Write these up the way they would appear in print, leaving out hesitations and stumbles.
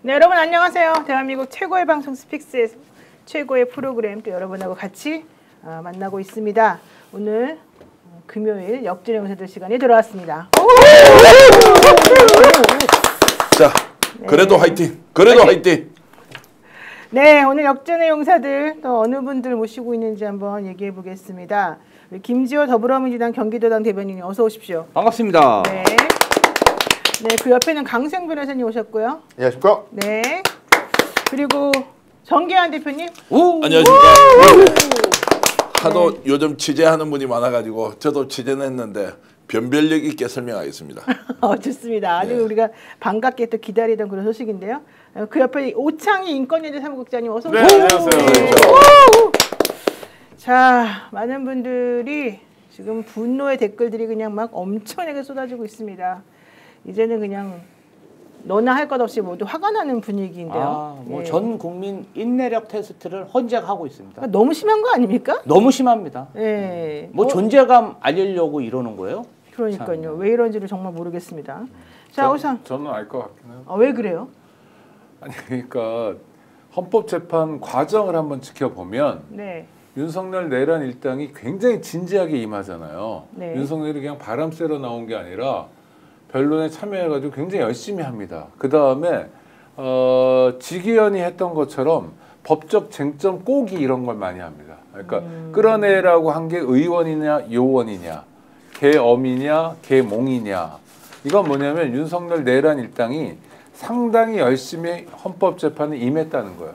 네, 여러분 안녕하세요. 대한민국 최고의 방송 스픽스에서 최고의 프로그램 또 여러분하고 같이 만나고 있습니다. 오늘 금요일 역전의 용사들 시간이 돌아왔습니다. 자, 그래도 화이팅! 그래도 화이팅! 네, 오늘 역전의 용사들 또 어느 분들 모시고 있는지 한번 얘기해 보겠습니다. 김지호 더불어민주당 경기도당 대변인님 어서 오십시오. 반갑습니다. 네. 네, 그 옆에는 강생 변호사님 오셨고요. 안녕하십니까? 네. 그리고 정계환 대표님. 안녕하십니까? 하도 요즘 취재하는 분이 많아가지고 저도 취재는 했는데 변별력 있게 설명하겠습니다. 좋습니다. 아주 우리가 반갑게 또 기다리던 그런 소식인데요. 그 옆에 오창희 인권연대 사무국장님 어서 오세요. 네, 안녕하세요. 자, 많은 분들이 지금 분노의 댓글들이 그냥 막 엄청나게 쏟아지고 있습니다. 이제는 그냥 너나 할 것 없이 모두 화가 나는 분위기인데요. 전 국민 인내력 테스트를 헌재하고 있습니다. 그러니까 너무 심한 거 아닙니까? 너무 심합니다. 네. 존재감 알리려고 이러는 거예요? 그러니까요. 참. 왜 이런지를 정말 모르겠습니다. 자, 오상. 저는 알 것 같긴 해요. 왜 그래요? 아니 그러니까 헌법재판 과정을 한번 지켜보면 네. 윤석열 내란 일당이 굉장히 진지하게 임하잖아요. 네. 윤석열이 그냥 바람 쐬러 나온 게 아니라 변론에 참여해가지고 굉장히 열심히 합니다. 그 다음에 지기현이 했던 것처럼 법적 쟁점 꼬기 이런 걸 많이 합니다. 그러니까 끌어내라고 한 게 의원이냐 요원이냐 개엄이냐 개몽이냐 이건 뭐냐면 윤석열 내란 일당이 상당히 열심히 헌법재판에 임했다는 거예요.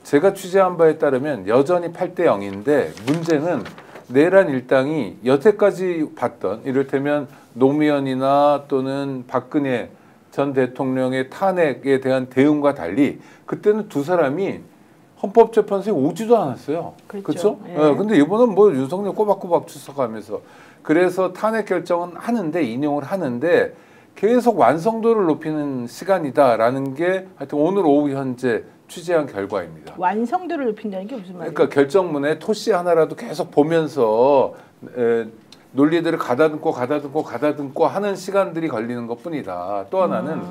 제가 취재한 바에 따르면 여전히 8대 0인데 문제는 내란 일당이 여태까지 봤던 이를테면 노무현이나 또는 박근혜 전 대통령의 탄핵에 대한 대응과 달리 그때는 두 사람이 헌법재판소에 오지도 않았어요. 그렇죠? 예. 근데 이번은 뭐 윤석열 꼬박꼬박 출석하면서 그래서 탄핵 결정은 하는데 인용을 하는데 계속 완성도를 높이는 시간이다라는 게 하여튼 오늘 오후 현재 취재한 결과입니다. 완성도를 높인다는 게 무슨 말이에요? 그러니까 결정문에 토시 하나라도 계속 보면서 논리들을 가다듬고 하는 시간들이 걸리는 것뿐이다. 또 하나는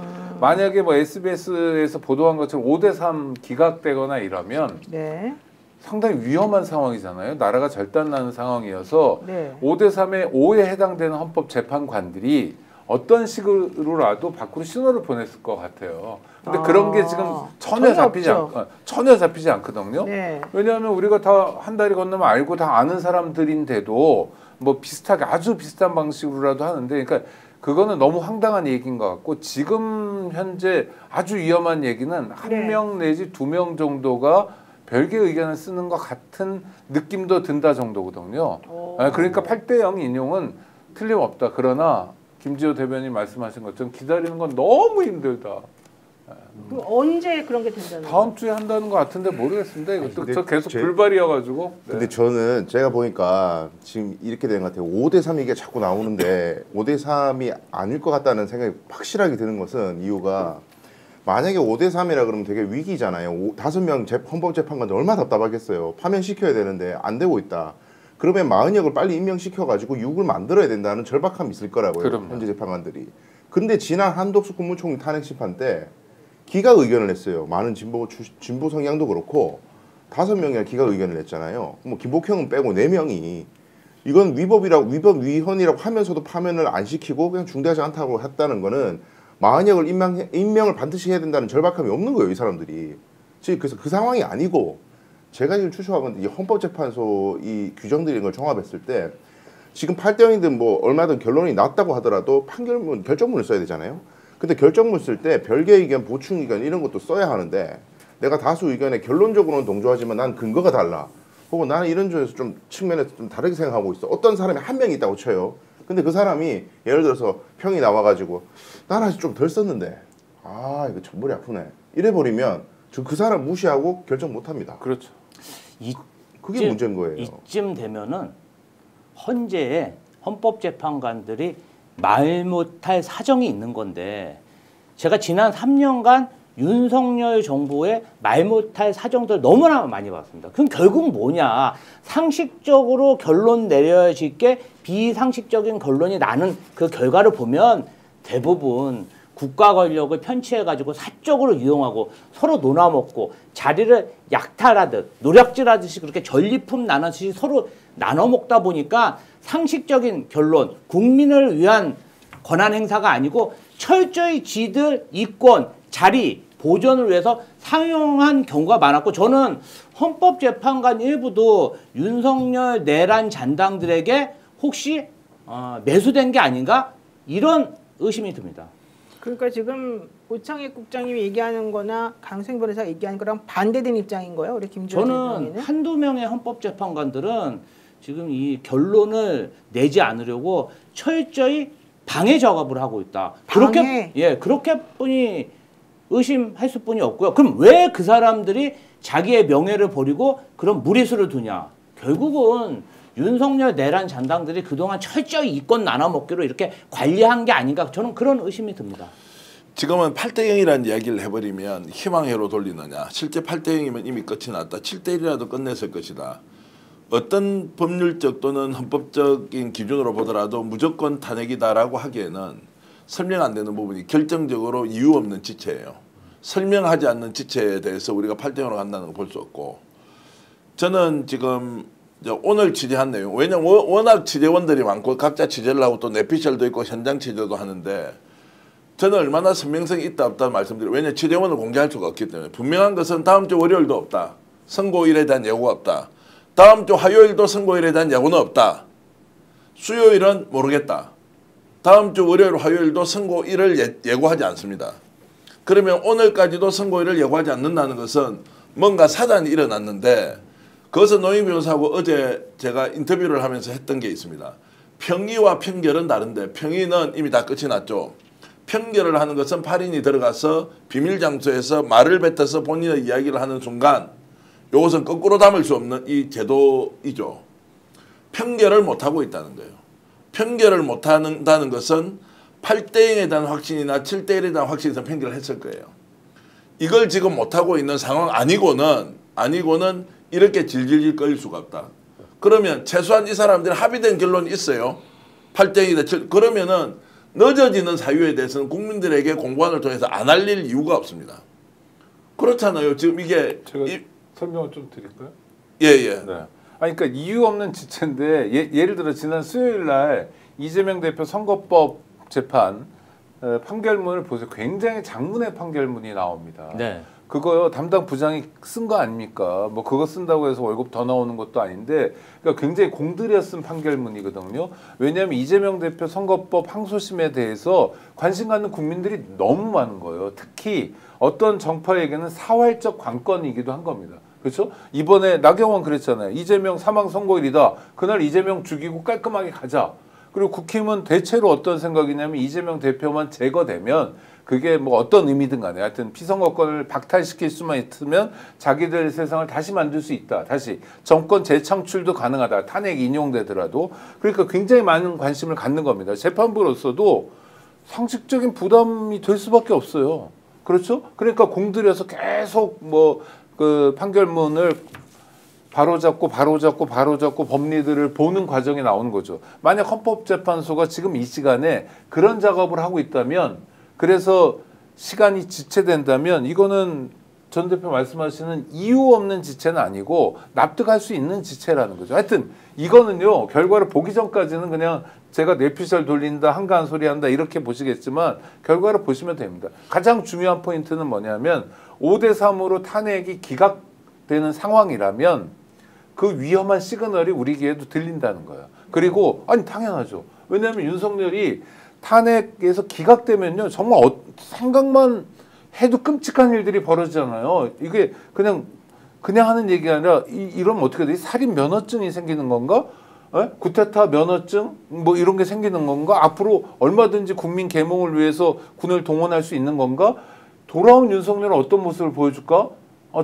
만약에 뭐 SBS에서 보도한 것처럼 5대3 기각되거나 이러면 네. 상당히 위험한 상황이잖아요. 나라가 절단나는 상황이어서 네. 5대3의 5에 해당되는 헌법재판관들이 어떤 식으로라도 밖으로 신호를 보냈을 것 같아요. 근데 그런 게 지금 전혀 잡히지 않거든요. 네. 왜냐하면 우리가 다 한 다리 건너면 알고 다 아는 사람들인데도 뭐 비슷하게 아주 비슷한 방식으로라도 하는데 그러니까 그거는 너무 황당한 얘기인 것 같고 지금 현재 아주 위험한 얘기는 한 명 내지 2명 정도가 별개의 의견을 쓰는 것 같은 느낌도 든다 정도거든요. 그러니까 8대 0 인용은 틀림없다. 그러나 김지호 대변인 말씀하신 것처럼 기다리는 건 너무 힘들다. 그럼 언제 그런 게 된다는 거예요? 다음 주에 한다는 것 같은데 모르겠습니다. 이것도 저 계속 제- 불발이어가지고. 네. 근데 저는 제가 보니까 지금 이렇게 된 것 같아요. 5대3 이게 자꾸 나오는데 5대3이 아닐 것 같다는 생각이 확실하게 드는 것은 이유가 만약에 5대3이라 그러면 되게 위기잖아요. 5명 헌법재판관들 얼마나 답답하겠어요. 파면시켜야 되는데 안 되고 있다. 그러면 마은혁을 빨리 임명시켜가지고 6을 만들어야 된다는 절박함이 있을 거라고요. 그럼요. 현재 재판관들이. 근데 지난 한덕수 국무총리 탄핵 심판 때 기각 의견을 냈어요. 많은 진보 성향도 그렇고 5명이나 기각 의견을 냈잖아요. 뭐 김복형은 빼고 4명이 이건 위헌이라고 하면서도 파면을 안 시키고 그냥 중대하지 않다고 했다는 거는 마은혁을 임명을 반드시 해야 된다는 절박함이 없는 거예요. 이 사람들이. 그래서 그 상황이 아니고 제가 지금 추측하건 이 헌법재판소 이 규정들인 걸 종합했을 때 지금 8대 0이든 뭐 얼마든 결론이 났다고 하더라도 결정문을 써야 되잖아요. 근데 결정문 쓸 때 별개 의견, 보충 의견 이런 것도 써야 하는데 내가 다수 의견에 결론적으로는 동조하지만 난 근거가 달라. 혹은 나는 이런 점에서 좀 측면에서 좀 다르게 생각하고 있어. 어떤 사람이 한 명 있다고 쳐요. 근데 그 사람이 예를 들어서 평이 나와가지고 난 아직 좀 덜 썼는데 이거 전머리 아프네. 이래버리면 저 그 사람 무시하고 결정 못합니다. 그렇죠. 그게 문제인 거예요. 이쯤 되면은 헌재에 헌법재판관들이 말 못할 사정이 있는 건데 제가 지난 3년간 윤석열 정부의 말 못할 사정들 너무나 많이 봤습니다. 그럼 결국 뭐냐? 상식적으로 결론 내려질 게 비상식적인 결론이 나는 그 결과를 보면 대부분 국가 권력을 편취해가지고 사적으로 이용하고 서로 논아먹고 자리를 약탈하듯 노략질하듯이 그렇게 전리품 나눠듯이 서로 나눠먹다 보니까 상식적인 결론, 국민을 위한 권한 행사가 아니고 철저히 지들 이권, 자리, 보존을 위해서 사용한 경우가 많았고 저는 헌법재판관 일부도 윤석열 내란 잔당들에게 혹시 매수된 게 아닌가 이런 의심이 듭니다. 그러니까 지금 오창익 국장님이 얘기하는 거나 강승 변호사가 얘기하는 거랑 반대된 입장인 거예요? 우리 김주현 저는 대변인은? 한두 명의 헌법재판관들은 지금 이 결론을 내지 않으려고 철저히 방해 작업을 하고 있다. 방해? 그렇게 뿐이 의심할 수뿐이 없고요. 그럼 왜 그 사람들이 자기의 명예를 버리고 그런 무리수를 두냐? 결국은 윤석열 내란 잔당들이 그동안 철저히 이권 나눠먹기로 이렇게 관리한 게 아닌가 저는 그런 의심이 듭니다. 지금은 8대0이라는 이야기를 해버리면 희망회로 돌리느냐. 실제 8대0이면 이미 끝이 났다. 7대1이라도 끝냈을 것이다. 어떤 법률적 또는 헌법적인 기준으로 보더라도 무조건 탄핵이다라고 하기에는 설명 안 되는 부분이 결정적으로 이유 없는 지체예요. 설명하지 않는 지체에 대해서 우리가 8대0으로 간다는 걸 볼 수 없고 저는 지금 오늘 취재한 내용 왜냐면 워낙 취재원들이 많고 각자 취재를 하고 또 내피셜도 있고 현장 취재도 하는데 저는 얼마나 선명성이 있다 없다 말씀드려요. 왜냐하면 취재원을 공개할 수가 없기 때문에 분명한 것은 다음 주 월요일도 없다. 선고일에 대한 예고가 없다. 다음 주 화요일도 선고일에 대한 예고는 없다. 수요일은 모르겠다. 다음 주 월요일 화요일도 선고일을 예고하지 않습니다. 그러면 오늘까지도 선고일을 예고하지 않는다는 것은 뭔가 사단이 일어났는데 그것은 노영 변호사하고 어제 제가 인터뷰를 하면서 했던 게 있습니다. 평의와 편결은 다른데 평의는 이미 다 끝이 났죠. 편결을 하는 것은 8인이 들어가서 비밀 장소에서 말을 뱉어서 본인의 이야기를 하는 순간 이것은 거꾸로 담을 수 없는 이 제도이죠. 편결을 못하고 있다는 거예요. 편결을 못한다는 것은 8대0에 대한 확신이나 7대1에 대한 확신에서 편결을 했을 거예요. 이걸 지금 못하고 있는 상황 아니고는 이렇게 질질질 끌릴 수가 없다. 그러면 최소한 이 사람들이 합의된 결론이 있어요. 8대0이다. 7. 그러면은 늦어지는 사유에 대해서는 국민들에게 공관을 통해서 안 알릴 이유가 없습니다. 그렇잖아요. 지금 이게 제가 설명을 좀 드릴까요? 예. 네. 아니 그러니까 이유 없는 지체인데 예를 들어 지난 수요일 날 이재명 대표 선거법 재판 판결문을 보세요. 굉장히 장문의 판결문이 나옵니다. 네. 그거요 담당 부장이 쓴 거 아닙니까? 뭐 그거 쓴다고 해서 월급 더 나오는 것도 아닌데 그러니까 굉장히 공들여 쓴 판결문이거든요. 왜냐하면 이재명 대표 선거법 항소심에 대해서 관심 갖는 국민들이 너무 많은 거예요. 특히 어떤 정파에게는 사활적 관건이기도 한 겁니다. 그렇죠? 이번에 나경원 그랬잖아요. 이재명 사망 선고일이다. 그날 이재명 죽이고 깔끔하게 가자. 그리고 국힘은 대체로 어떤 생각이냐면 이재명 대표만 제거되면 그게 뭐 어떤 의미든 간에 하여튼 피선거권을 박탈시킬 수만 있으면 자기들 세상을 다시 만들 수 있다. 다시 정권 재창출도 가능하다. 탄핵 인용되더라도. 그러니까 굉장히 많은 관심을 갖는 겁니다. 재판부로서도 상식적인 부담이 될 수밖에 없어요. 그렇죠? 그러니까 공들여서 계속 뭐 그 판결문을 바로잡고 법리들을 보는 과정이 나오는 거죠. 만약 헌법재판소가 지금 이 시간에 그런 작업을 하고 있다면 그래서 시간이 지체된다면 이거는 전 대표 말씀하시는 이유 없는 지체는 아니고 납득할 수 있는 지체라는 거죠. 하여튼 이거는요. 결과를 보기 전까지는 그냥 제가 뇌피셜 돌린다 한가한 소리 한다 이렇게 보시겠지만 결과를 보시면 됩니다. 가장 중요한 포인트는 뭐냐면 5대3으로 탄핵이 기각되는 상황이라면 그 위험한 시그널이 우리 귀에도 들린다는 거예요. 그리고 아니 당연하죠. 왜냐하면 윤석열이 탄핵에서 기각되면요. 정말 생각만 해도 끔찍한 일들이 벌어지잖아요. 이게 그냥 하는 얘기가 아니라 이러면 어떻게 돼? 살인 면허증이 생기는 건가? 구테타 면허증? 뭐 이런 게 생기는 건가? 앞으로 얼마든지 국민 계몽을 위해서 군을 동원할 수 있는 건가? 돌아온 윤석열은 어떤 모습을 보여줄까?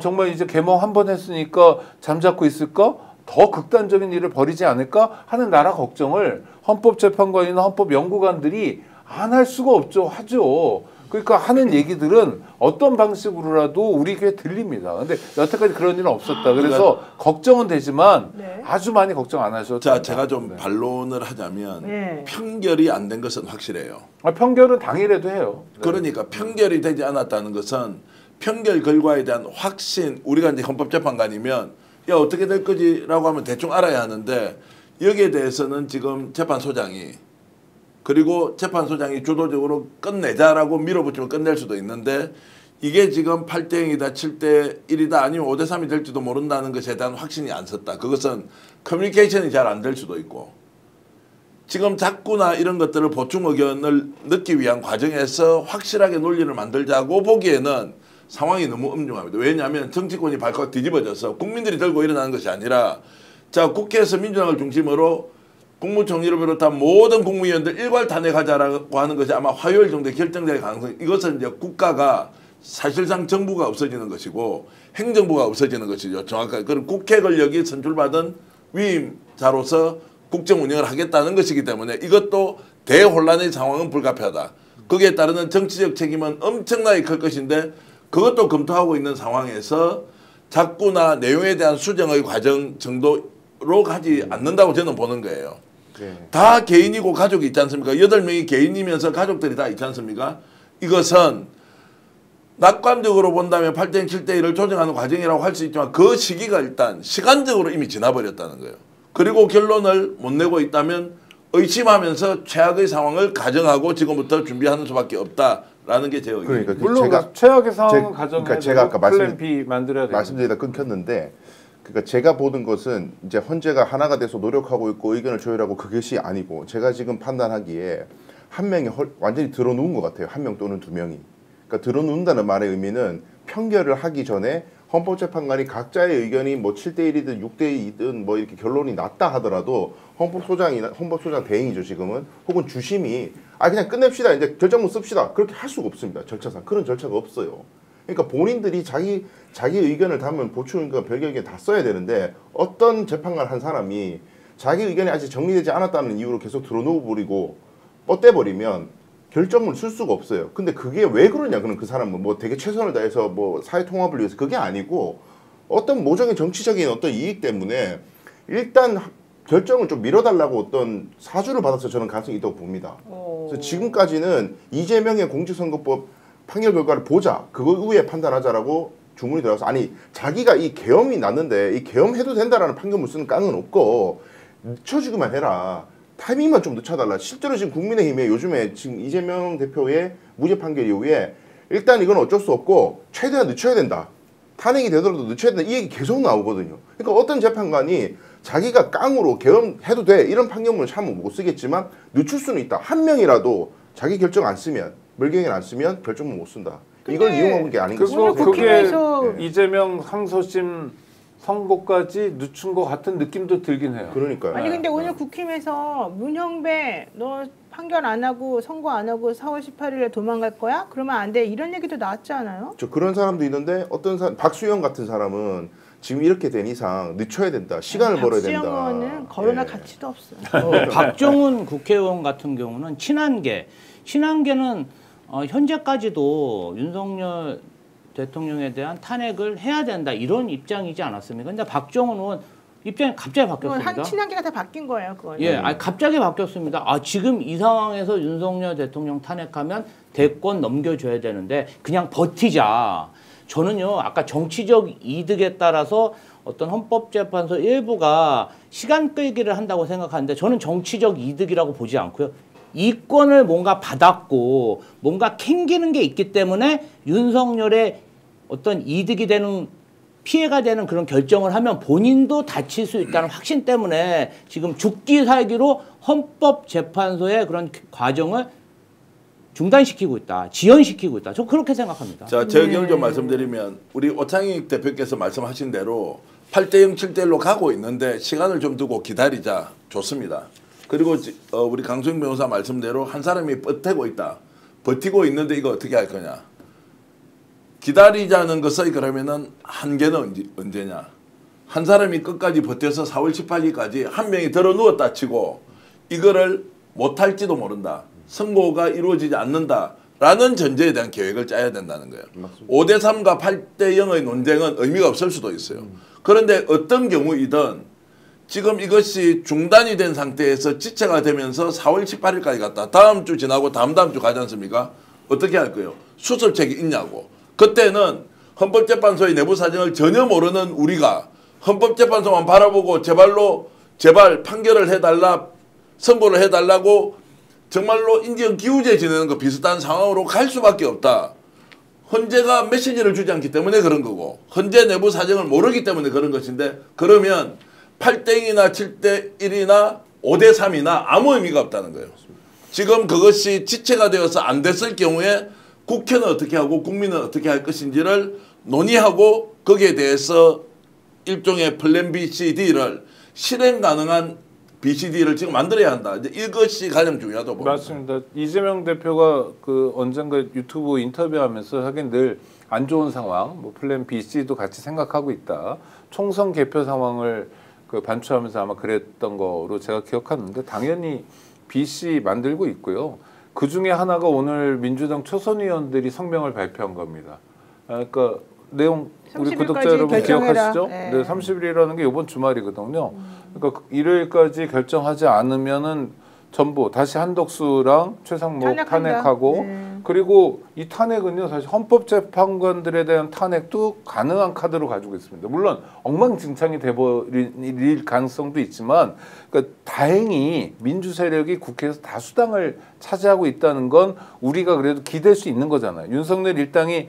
정말 이제 계몽 한 번 했으니까 잠자코 있을까? 더 극단적인 일을 벌이지 않을까? 하는 나라 걱정을 헌법재판관이나 헌법연구관들이 안 할 수가 없죠. 하죠. 그러니까 하는 얘기들은 어떤 방식으로라도 우리에게 들립니다. 근데 여태까지 그런 일은 없었다. 그래서 걱정은 되지만 네. 아주 많이 걱정 안 하셔도 자, 됩니다. 제가 좀 네. 반론을 하자면 네. 편결이 안 된 것은 확실해요. 편결은 당일에도 해요. 네. 그러니까 편결이 되지 않았다는 것은 편결 결과에 대한 확신, 우리가 이제 헌법재판관이면 야 어떻게 될 거지라고 하면 대충 알아야 하는데 여기에 대해서는 지금 재판소장이 그리고 재판소장이 주도적으로 끝내자라고 밀어붙이면 끝낼 수도 있는데 이게 지금 8대 0이다 7대 1이다 아니면 5대 3이 될지도 모른다는 것에 대한 확신이 안 섰다. 그것은 커뮤니케이션이 잘 안 될 수도 있고 지금 자꾸나 이런 것들을 보충 의견을 넣기 위한 과정에서 확실하게 논리를 만들자고 보기에는 상황이 너무 엄중합니다. 왜냐하면 정치권이 발칵 뒤집어져서 국민들이 들고 일어나는 것이 아니라 자 국회에서 민주당을 중심으로 국무총리를 비롯한 모든 국무위원들 일괄 탄핵하자라고 하는 것이 아마 화요일 정도에 결정될 가능성이 이것은 이제 국가가 사실상 정부가 없어지는 것이고 행정부가 없어지는 것이죠. 정확하게. 그럼 국회 권력이 선출받은 위임자로서 국정 운영을 하겠다는 것이기 때문에 이것도 대혼란의 상황은 불가피하다. 거기에 따르는 정치적 책임은 엄청나게 클 것인데 그것도 검토하고 있는 상황에서 자꾸나 내용에 대한 수정의 과정 정도로 가지 않는다고 저는 보는 거예요. 네. 다 개인이고 가족이 있지 않습니까? 8명이 개인이면서 가족들이 다 있지 않습니까? 이것은 낙관적으로 본다면 8대 7대 1을 조정하는 과정이라고 할 수 있지만 그 시기가 일단 시간적으로 이미 지나버렸다는 거예요. 그리고 결론을 못 내고 있다면 의심하면서 최악의 상황을 가정하고 지금부터 준비하는 수밖에 없다라는 게 제 의견입니다. 그러니까 물론 제가 최악의 상황은 그러니까 제가 아까 플랜 B 만들어야 됩니다. 말씀드리다 끊겼는데 그러니까 제가 보는 것은 이제 헌재가 하나가 돼서 노력하고 있고 의견을 조율하고 그것이 아니고 제가 지금 판단하기에 한 명이 완전히 들어누운 것 같아요. 한 명 또는 두 명이. 그러니까 들어누운다는 말의 의미는 판결을 하기 전에 헌법재판관이 각자의 의견이 뭐 7대 1이든 6대 2든 뭐 이렇게 결론이 났다 하더라도 헌법소장 대행이죠 지금은 혹은 주심이 그냥 끝냅시다 이제 결정문 씁시다 그렇게 할 수가 없습니다. 절차상 그런 절차가 없어요. 그러니까 본인들이 자기 의견을 담은 보충 의견 별개 의견 다 써야 되는데 어떤 재판관 한 사람이 자기 의견이 아직 정리되지 않았다는 이유로 계속 들어놓아 버리고 뻗대버리면 결정을 쓸 수가 없어요. 근데 그게 왜 그러냐? 그럼 그 사람은 뭐 되게 최선을 다해서 뭐 사회 통합을 위해서 그게 아니고 어떤 모종의 정치적인 어떤 이익 때문에 일단 결정을 좀 미뤄달라고 어떤 사주를 받아서 저는 가능성이 있다고 봅니다. 그래서 지금까지는 이재명의 공직선거법 판결 결과를 보자. 그거 후에 판단하자라고 주문이 들어가서 아니 자기가 이 계엄이 났는데 이 계엄해도 된다라는 판결문 쓰는 깡은 없고 늦춰지기만 해라. 타이밍만 좀 늦춰달라. 실제로 지금 국민의힘에 요즘에 지금 이재명 대표의 무죄 판결 이후에 일단 이건 어쩔 수 없고 최대한 늦춰야 된다. 탄핵이 되더라도 늦춰야 된다. 이 얘기 계속 나오거든요. 그러니까 어떤 재판관이 자기가 깡으로 계엄해도 돼. 이런 판결문을 참 못 쓰겠지만 늦출 수는 있다. 한 명이라도 자기 결정 안 쓰면 물경을 안 쓰면 결정문 못 쓴다. 이걸 이용한 게 아닌가 그래서 오늘 그게 국회에서 이재명 항소심 선고까지 늦춘 것 같은 느낌도 들긴 해요. 그러니까요. 아니 근데 오늘 국힘에서 문형배 너 판결 안 하고 선고 안 하고 4월 18일에 도망갈 거야? 그러면 안 돼. 이런 얘기도 나왔지 않아요? 저 그런 사람도 있는데 어떤 사람 박수영 같은 사람은 지금 이렇게 된 이상 늦춰야 된다. 시간을 벌어야 된다. 박수영 의원은 거론할 예. 가치도 없어요. 박종훈 국회의원 같은 경우는 친한계는 현재까지도 윤석열 대통령에 대한 탄핵을 해야 된다 이런 입장이지 않았습니까? 근데 박종훈 의원 입장이 갑자기 바뀌었습니다. 한 친한계가 다 바뀐 거예요, 그건. 예, 갑자기 바뀌었습니다. 지금 이 상황에서 윤석열 대통령 탄핵하면 대권 넘겨줘야 되는데 그냥 버티자. 저는요, 아까 정치적 이득에 따라서 어떤 헌법재판소 일부가 시간 끌기를 한다고 생각하는데 저는 정치적 이득이라고 보지 않고요. 이권을 뭔가 받았고 뭔가 캥기는 게 있기 때문에 윤석열의 어떤 이득이 되는 피해가 되는 그런 결정을 하면 본인도 다칠 수 있다는 확신 때문에 지금 죽기 살기로 헌법재판소의 그런 과정을 중단시키고 있다. 지연시키고 있다. 저 그렇게 생각합니다. 자, 제 의견을 좀 말씀드리면 우리 오창익 대표께서 말씀하신 대로 8대 0, 7대 1로 가고 있는데 시간을 좀 두고 기다리자. 좋습니다. 그리고 우리 강수영 변호사 말씀대로 한 사람이 버티고 있다. 버티고 있는데 이거 어떻게 할 거냐. 기다리자는 것의 그러면은 한계는 언제냐. 한 사람이 끝까지 버텨서 4월 18일까지 한 명이 들어 누웠다 치고 이거를 못할지도 모른다. 선고가 이루어지지 않는다. 라는 전제에 대한 계획을 짜야 된다는 거예요. 5대3과 8대0의 논쟁은 의미가 없을 수도 있어요. 그런데 어떤 경우이든 지금 이것이 중단이 된 상태에서 지체가 되면서 4월 18일까지 갔다. 다음 주 지나고 다음 주 가지 않습니까? 어떻게 할 거예요? 수습책이 있냐고. 그때는 헌법재판소의 내부 사정을 전혀 모르는 우리가 헌법재판소만 바라보고 제발 판결을 해달라, 선고를 해달라고 정말로 인정 기우제 지내는 거 비슷한 상황으로 갈 수밖에 없다. 헌재가 메시지를 주지 않기 때문에 그런 거고 헌재 내부 사정을 모르기 때문에 그런 것인데 그러면 8대0이나 7대1이나 5대3이나 아무 의미가 없다는 거예요. 지금 그것이 지체가 되어서 안 됐을 경우에 국회는 어떻게 하고 국민은 어떻게 할 것인지를 논의하고 거기에 대해서 일종의 플랜 B, C, D를 실행 가능한 BCD를 지금 만들어야 한다. 이제 이것이 가장 중요하다고 봅니다. 맞습니다. 이재명 대표가 그 언젠가 유튜브 인터뷰하면서 하긴 늘 안 좋은 상황, 뭐 플랜 B, C도 같이 생각하고 있다. 총선 개표 상황을 그 반추하면서 아마 그랬던 거로 제가 기억하는데 당연히 B, C 만들고 있고요. 그 중에 하나가 오늘 민주당 초선 의원들이 성명을 발표한 겁니다. 그러니까 내용 우리 구독자 여러분 기억하시죠? 네, 30일이라는 게 이번 주말이거든요. 그러니까 일요일까지 결정하지 않으면은 전부 다시 한덕수랑 최상목 탄핵하고 그리고 이 탄핵은요 사실 헌법재판관들에 대한 탄핵도 가능한 카드로 가지고 있습니다. 물론 엉망진창이 돼버릴 가능성도 있지만 그러니까 다행히 민주 세력이 국회에서 다수당을 차지하고 있다는 건 우리가 그래도 기댈 수 있는 거잖아요. 윤석열 일당이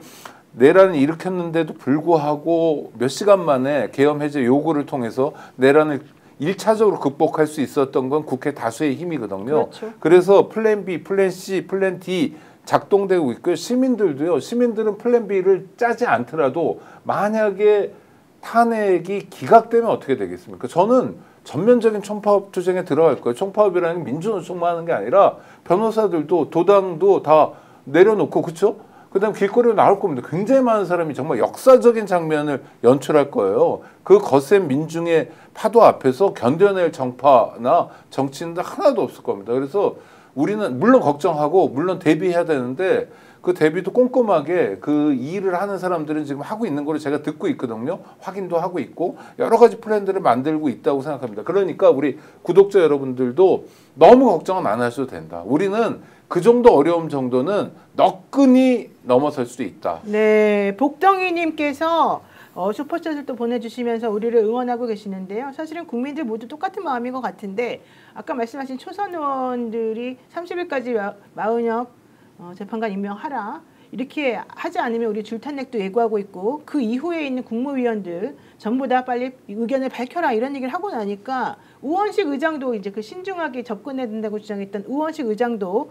내란을 일으켰는데도 불구하고 몇 시간 만에 계엄 해제 요구를 통해서 내란을 1차적으로 극복할 수 있었던 건 국회 다수의 힘이거든요. 그렇죠. 그래서 플랜 B, 플랜 C, 플랜 D 작동되고 있고요. 시민들도요. 시민들은 플랜 B를 짜지 않더라도 만약에 탄핵이 기각되면 어떻게 되겠습니까? 저는 전면적인 총파업 투쟁에 들어갈 거예요. 총파업이라는 게 민주노총만 하는 게 아니라 변호사들도 도당도 다 내려놓고 그렇죠? 그다음 길거리로 나올 겁니다. 굉장히 많은 사람이 정말 역사적인 장면을 연출할 거예요. 그 거센 민중의 파도 앞에서 견뎌낼 정파나 정치인들 하나도 없을 겁니다. 그래서 우리는 물론 걱정하고 물론 대비해야 되는데 그 대비도 꼼꼼하게 그 일을 하는 사람들은 지금 하고 있는 거를 제가 듣고 있거든요. 확인도 하고 있고 여러 가지 플랜들을 만들고 있다고 생각합니다. 그러니까 우리 구독자 여러분들도 너무 걱정은 안 하셔도 된다. 우리는 그 정도 어려움 정도는 너끈히 넘어설 수도 있다. 네, 복덩이님께서 슈퍼챗을 또 보내주시면서 우리를 응원하고 계시는데요. 사실은 국민들 모두 똑같은 마음인 것 같은데 아까 말씀하신 초선 의원들이 30일까지 마은혁 재판관 임명하라 이렇게 하지 않으면 우리 줄탄핵도 예고하고 있고 그 이후에 있는 국무위원들 전부 다 빨리 의견을 밝혀라 이런 얘기를 하고 나니까 우원식 의장도 이제 그 신중하게 접근해야 된다고 주장했던 우원식 의장도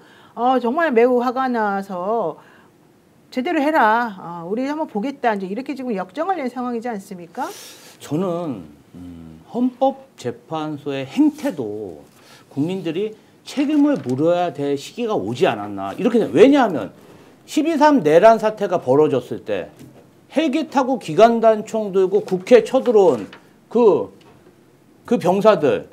정말 매우 화가 나서 제대로 해라. 우리 한번 보겠다. 이제 이렇게 지금 역정을 낸 상황이지 않습니까? 저는 헌법재판소의 행태도 국민들이 책임을 물어야 될 시기가 오지 않았나. 이렇게 왜냐하면 12.3 내란 사태가 벌어졌을 때 헬기 타고 기관단총 들고 국회 쳐들어온 그 병사들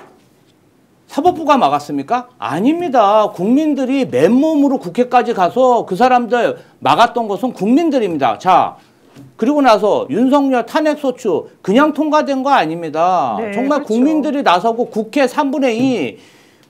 사법부가 막았습니까? 아닙니다. 국민들이 맨몸으로 국회까지 가서 그 사람들 막았던 것은 국민들입니다. 자, 그리고 나서 윤석열 탄핵소추 그냥 통과된 거 아닙니다. 네, 정말 그렇죠. 국민들이 나서고 국회 3분의 2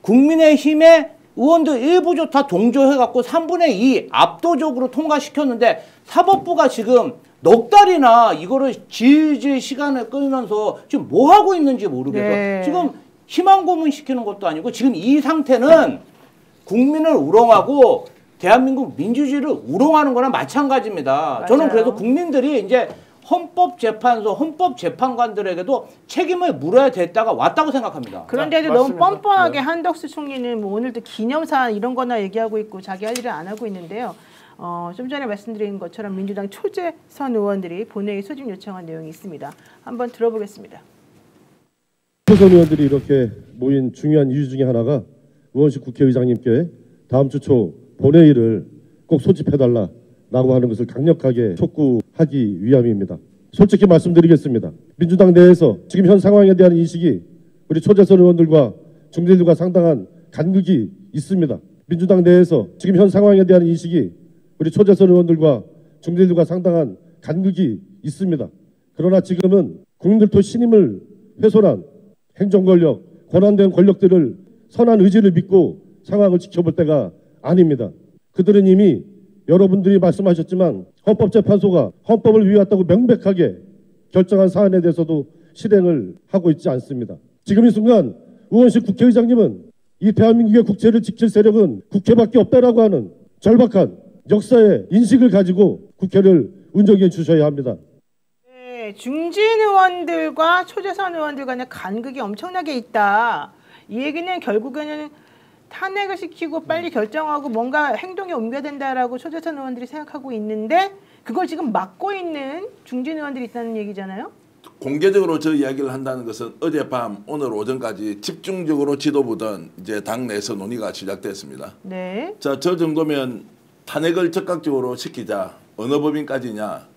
국민의힘의 의원들 일부조차 동조해갖고 3분의 2 압도적으로 통과시켰는데 사법부가 지금 넉 달이나 이거를 질질 시간을 끌면서 지금 뭐 하고 있는지 모르겠어요. 네. 지금 희망 고문 시키는 것도 아니고 지금 이 상태는 국민을 우롱하고 대한민국 민주주의를 우롱하는 거랑 마찬가지입니다. 맞아요. 저는 그래서 국민들이 이제 헌법재판소, 헌법재판관들에게도 책임을 물어야 됐다가 왔다고 생각합니다. 그런데도 네, 너무 맞습니다. 뻔뻔하게 네. 한덕수 총리는 뭐 오늘도 기념사 이런 거나 얘기하고 있고 자기 할 일을 안 하고 있는데요. 좀 전에 말씀드린 것처럼 민주당 초재선 의원들이 본회의 소집 요청한 내용이 있습니다. 한번 들어보겠습니다. 초선 의원들이 이렇게 모인 중요한 이유 중에 하나가 우원식 국회의장님께 다음 주 초 본회의를 꼭 소집해달라라고 하는 것을 강력하게 촉구하기 위함입니다. 솔직히 말씀드리겠습니다. 민주당 내에서 지금 현 상황에 대한 인식이 우리 초재선 의원들과 중대들과 상당한 간극이 있습니다. 민주당 내에서 지금 현 상황에 대한 인식이 우리 초재선 의원들과 중진들과 상당한 간극이 있습니다. 그러나 지금은 국민들도 신임을 훼손한 행정권력, 권한된 권력들을 선한 의지를 믿고 상황을 지켜볼 때가 아닙니다. 그들은 이미 여러분들이 말씀하셨지만 헌법재판소가 헌법을 위반했다고 명백하게 결정한 사안에 대해서도 실행을 하고 있지 않습니다. 지금 이 순간 의원실 국회의장님은 이 대한민국의 국채를 지킬 세력은 국회밖에 없다라고 하는 절박한 역사의 인식을 가지고 국회를 운영해 주셔야 합니다. 네, 중진 의원들과 초재선 의원들 간의 간극이 엄청나게 있다. 이 얘기는 결국에는 탄핵을 시키고 빨리 결정하고 뭔가 행동에 옮겨야 된다라고 초재선 의원들이 생각하고 있는데 그걸 지금 막고 있는 중진 의원들이 있다는 얘기잖아요. 공개적으로 저 이야기를 한다는 것은 어젯밤 오늘 오전까지 집중적으로 지도부든 이제 당 내에서 논의가 시작됐습니다. 네. 자, 저 정도면 탄핵을 적극적으로 시키자. 어느 법인까지냐.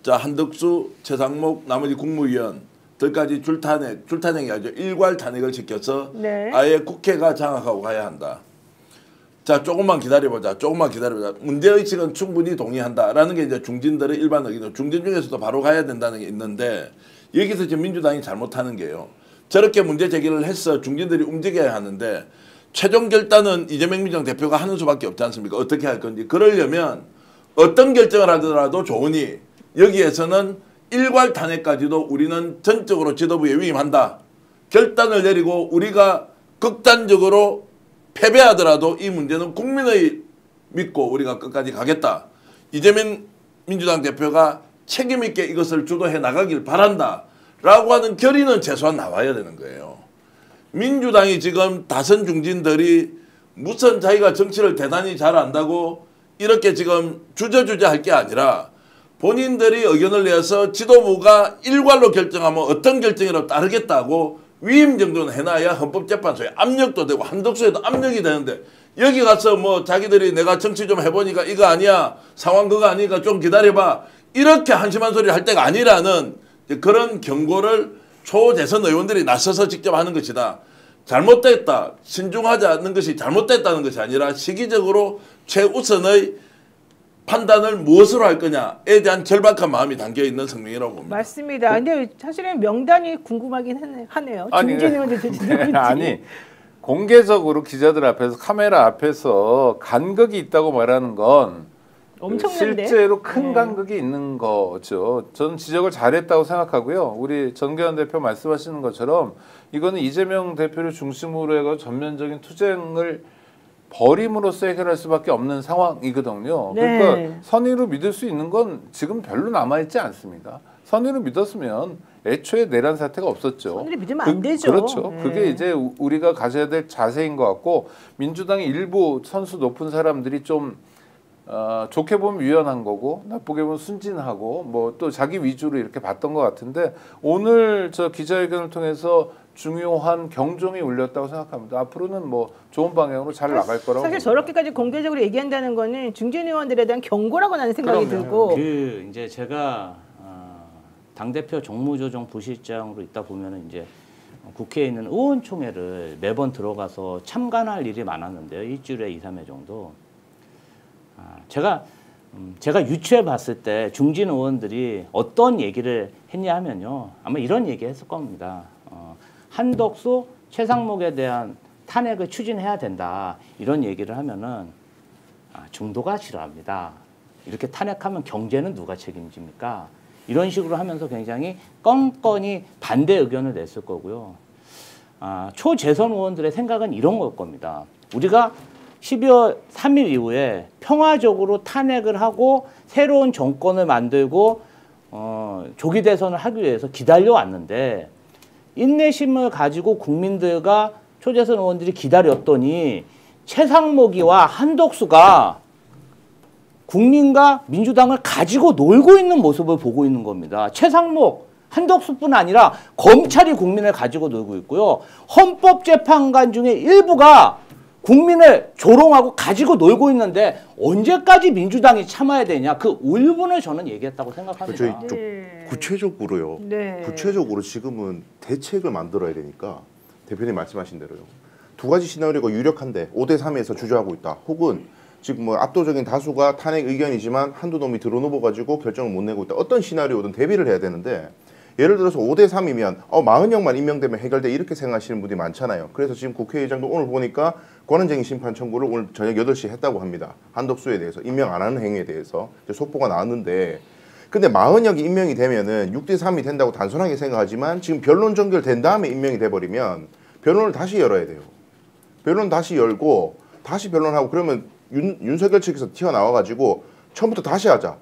자, 한덕수, 최상목, 나머지 국무위원들까지 줄탄핵이 아니죠. 일괄 탄핵을 시켜서 네. 아예 국회가 장악하고 가야 한다. 자, 조금만 기다려보자. 조금만 기다려보자. 문제의식은 충분히 동의한다라는 게 이제 중진들의 일반 의견이고 중진 중에서도 바로 가야 된다는 게 있는데 여기서 지금 민주당이 잘못하는 게요. 저렇게 문제 제기를 해서 중진들이 움직여야 하는데 최종 결단은 이재명 민주당 대표가 하는 수밖에 없지 않습니까? 어떻게 할 건지. 그러려면 어떤 결정을 하더라도 좋으니 여기에서는 일괄 탄핵까지도 우리는 전적으로 지도부에 위임한다. 결단을 내리고 우리가 극단적으로 패배하더라도 이 문제는 국민의 믿고 우리가 끝까지 가겠다. 이재명 민주당 대표가 책임 있게 이것을 주도해 나가길 바란다. 라고 하는 결의는 최소한 나와야 되는 거예요. 민주당이 지금 다선 중진들이 무슨 자기가 정치를 대단히 잘 안다고 이렇게 지금 주저주저 할 게 아니라 본인들이 의견을 내서 지도부가 일괄로 결정하면 어떤 결정이라도 따르겠다고 위임 정도는 해놔야 헌법재판소에 압력도 되고 한덕수에도 압력이 되는데 여기 가서 뭐 자기들이 내가 정치 좀 해보니까 이거 아니야. 상황 그거 아니니까 좀 기다려봐. 이렇게 한심한 소리를 할 때가 아니라는 그런 경고를 초재선 의원들이 나서서 직접 하는 것이다. 잘못됐다. 신중하자는 것이 잘못됐다는 것이 아니라 시기적으로 최우선의 판단을 무엇으로 할 거냐에 대한 절박한 마음이 담겨있는 성명이라고 봅니다. 맞습니다. 근데 사실은 명단이 궁금하긴 하네요. 아니, 중진 의원들 누군지. 아니 공개적으로 기자들 앞에서 카메라 앞에서 간극이 있다고 말하는 건 엄청난데? 실제로 큰 네. 간극이 있는 거죠. 저는 지적을 잘했다고 생각하고요. 우리 전교현 대표 말씀하시는 것처럼 이거는 이재명 대표를 중심으로 해서 전면적인 투쟁을 벌임으로써 해결할 수밖에 없는 상황이거든요. 네. 그러니까 선의로 믿을 수 있는 건 지금 별로 남아있지 않습니다. 선의로 믿었으면 애초에 내란 사태가 없었죠. 선의를 믿으면 안 되죠. 그렇죠. 네. 그게 이제 우리가 가져야 될 자세인 것 같고 민주당의 일부 선수 높은 사람들이 좀 좋게 보면 유연한 거고 나쁘게 보면 순진하고 뭐 또 자기 위주로 이렇게 봤던 것 같은데 오늘 저 기자회견을 통해서 중요한 경종이 울렸다고 생각합니다. 앞으로는 뭐 좋은 방향으로 잘 나갈 거라고. 사실 저렇게까지 공개적으로 얘기한다는 거는 중진 의원들에 대한 경고라고 나는 생각이 그럼요. 들고. 그 이제 제가 당대표 정무조정 부실장으로 있다 보면은 이제 국회에 있는 의원총회를 매번 들어가서 참관할 일이 많았는데요. 일주일에 2, 3회 정도. 제가 유추해 봤을 때 중진 의원들이 어떤 얘기를 했냐 하면요. 아마 이런 얘기 했을 겁니다. 한덕수, 최상목에 대한 탄핵을 추진해야 된다. 이런 얘기를 하면은 중도가 싫어합니다. 이렇게 탄핵하면 경제는 누가 책임집니까? 이런 식으로 하면서 굉장히 껌껌이 반대 의견을 냈을 거고요. 초재선 의원들의 생각은 이런 걸 겁니다. 우리가 12월 3일 이후에 평화적으로 탄핵을 하고 새로운 정권을 만들고 조기 대선을 하기 위해서 기다려왔는데 인내심을 가지고 국민들과 초재선 의원들이 기다렸더니 최상목이와 한덕수가 국민과 민주당을 가지고 놀고 있는 모습을 보고 있는 겁니다. 최상목, 한덕수뿐 아니라 검찰이 국민을 가지고 놀고 있고요. 헌법재판관 중에 일부가 국민을 조롱하고 가지고 놀고 있는데 언제까지 민주당이 참아야 되냐. 그 울분을 저는 얘기했다고 생각합니다. 저희 좀 네. 구체적으로요. 네. 구체적으로 지금은 대책을 만들어야 되니까 대표님 말씀하신 대로요. 두 가지 시나리오가 유력한데 5대 3에서 주저하고 있다. 혹은 지금 뭐 압도적인 다수가 탄핵 의견이지만 한두 놈이 들어누워 가지고 결정을 못 내고 있다. 어떤 시나리오든 대비를 해야 되는데 예를 들어서 5대3이면 40명만 임명되면 해결돼 이렇게 생각하시는 분들이 많잖아요. 그래서 지금 국회의장도 오늘 보니까 권한쟁의 심판 청구를 오늘 저녁 8시에 했다고 합니다. 한덕수에 대해서 임명 안 하는 행위에 대해서 속보가 나왔는데 근데 40명이 임명이 되면은 6대3이 된다고 단순하게 생각하지만 지금 변론 종결된 다음에 임명이 돼버리면 변론을 다시 열어야 돼요. 변론 다시 열고 다시 변론하고 그러면 윤석열 측에서 튀어나와가지고 처음부터 다시 하자.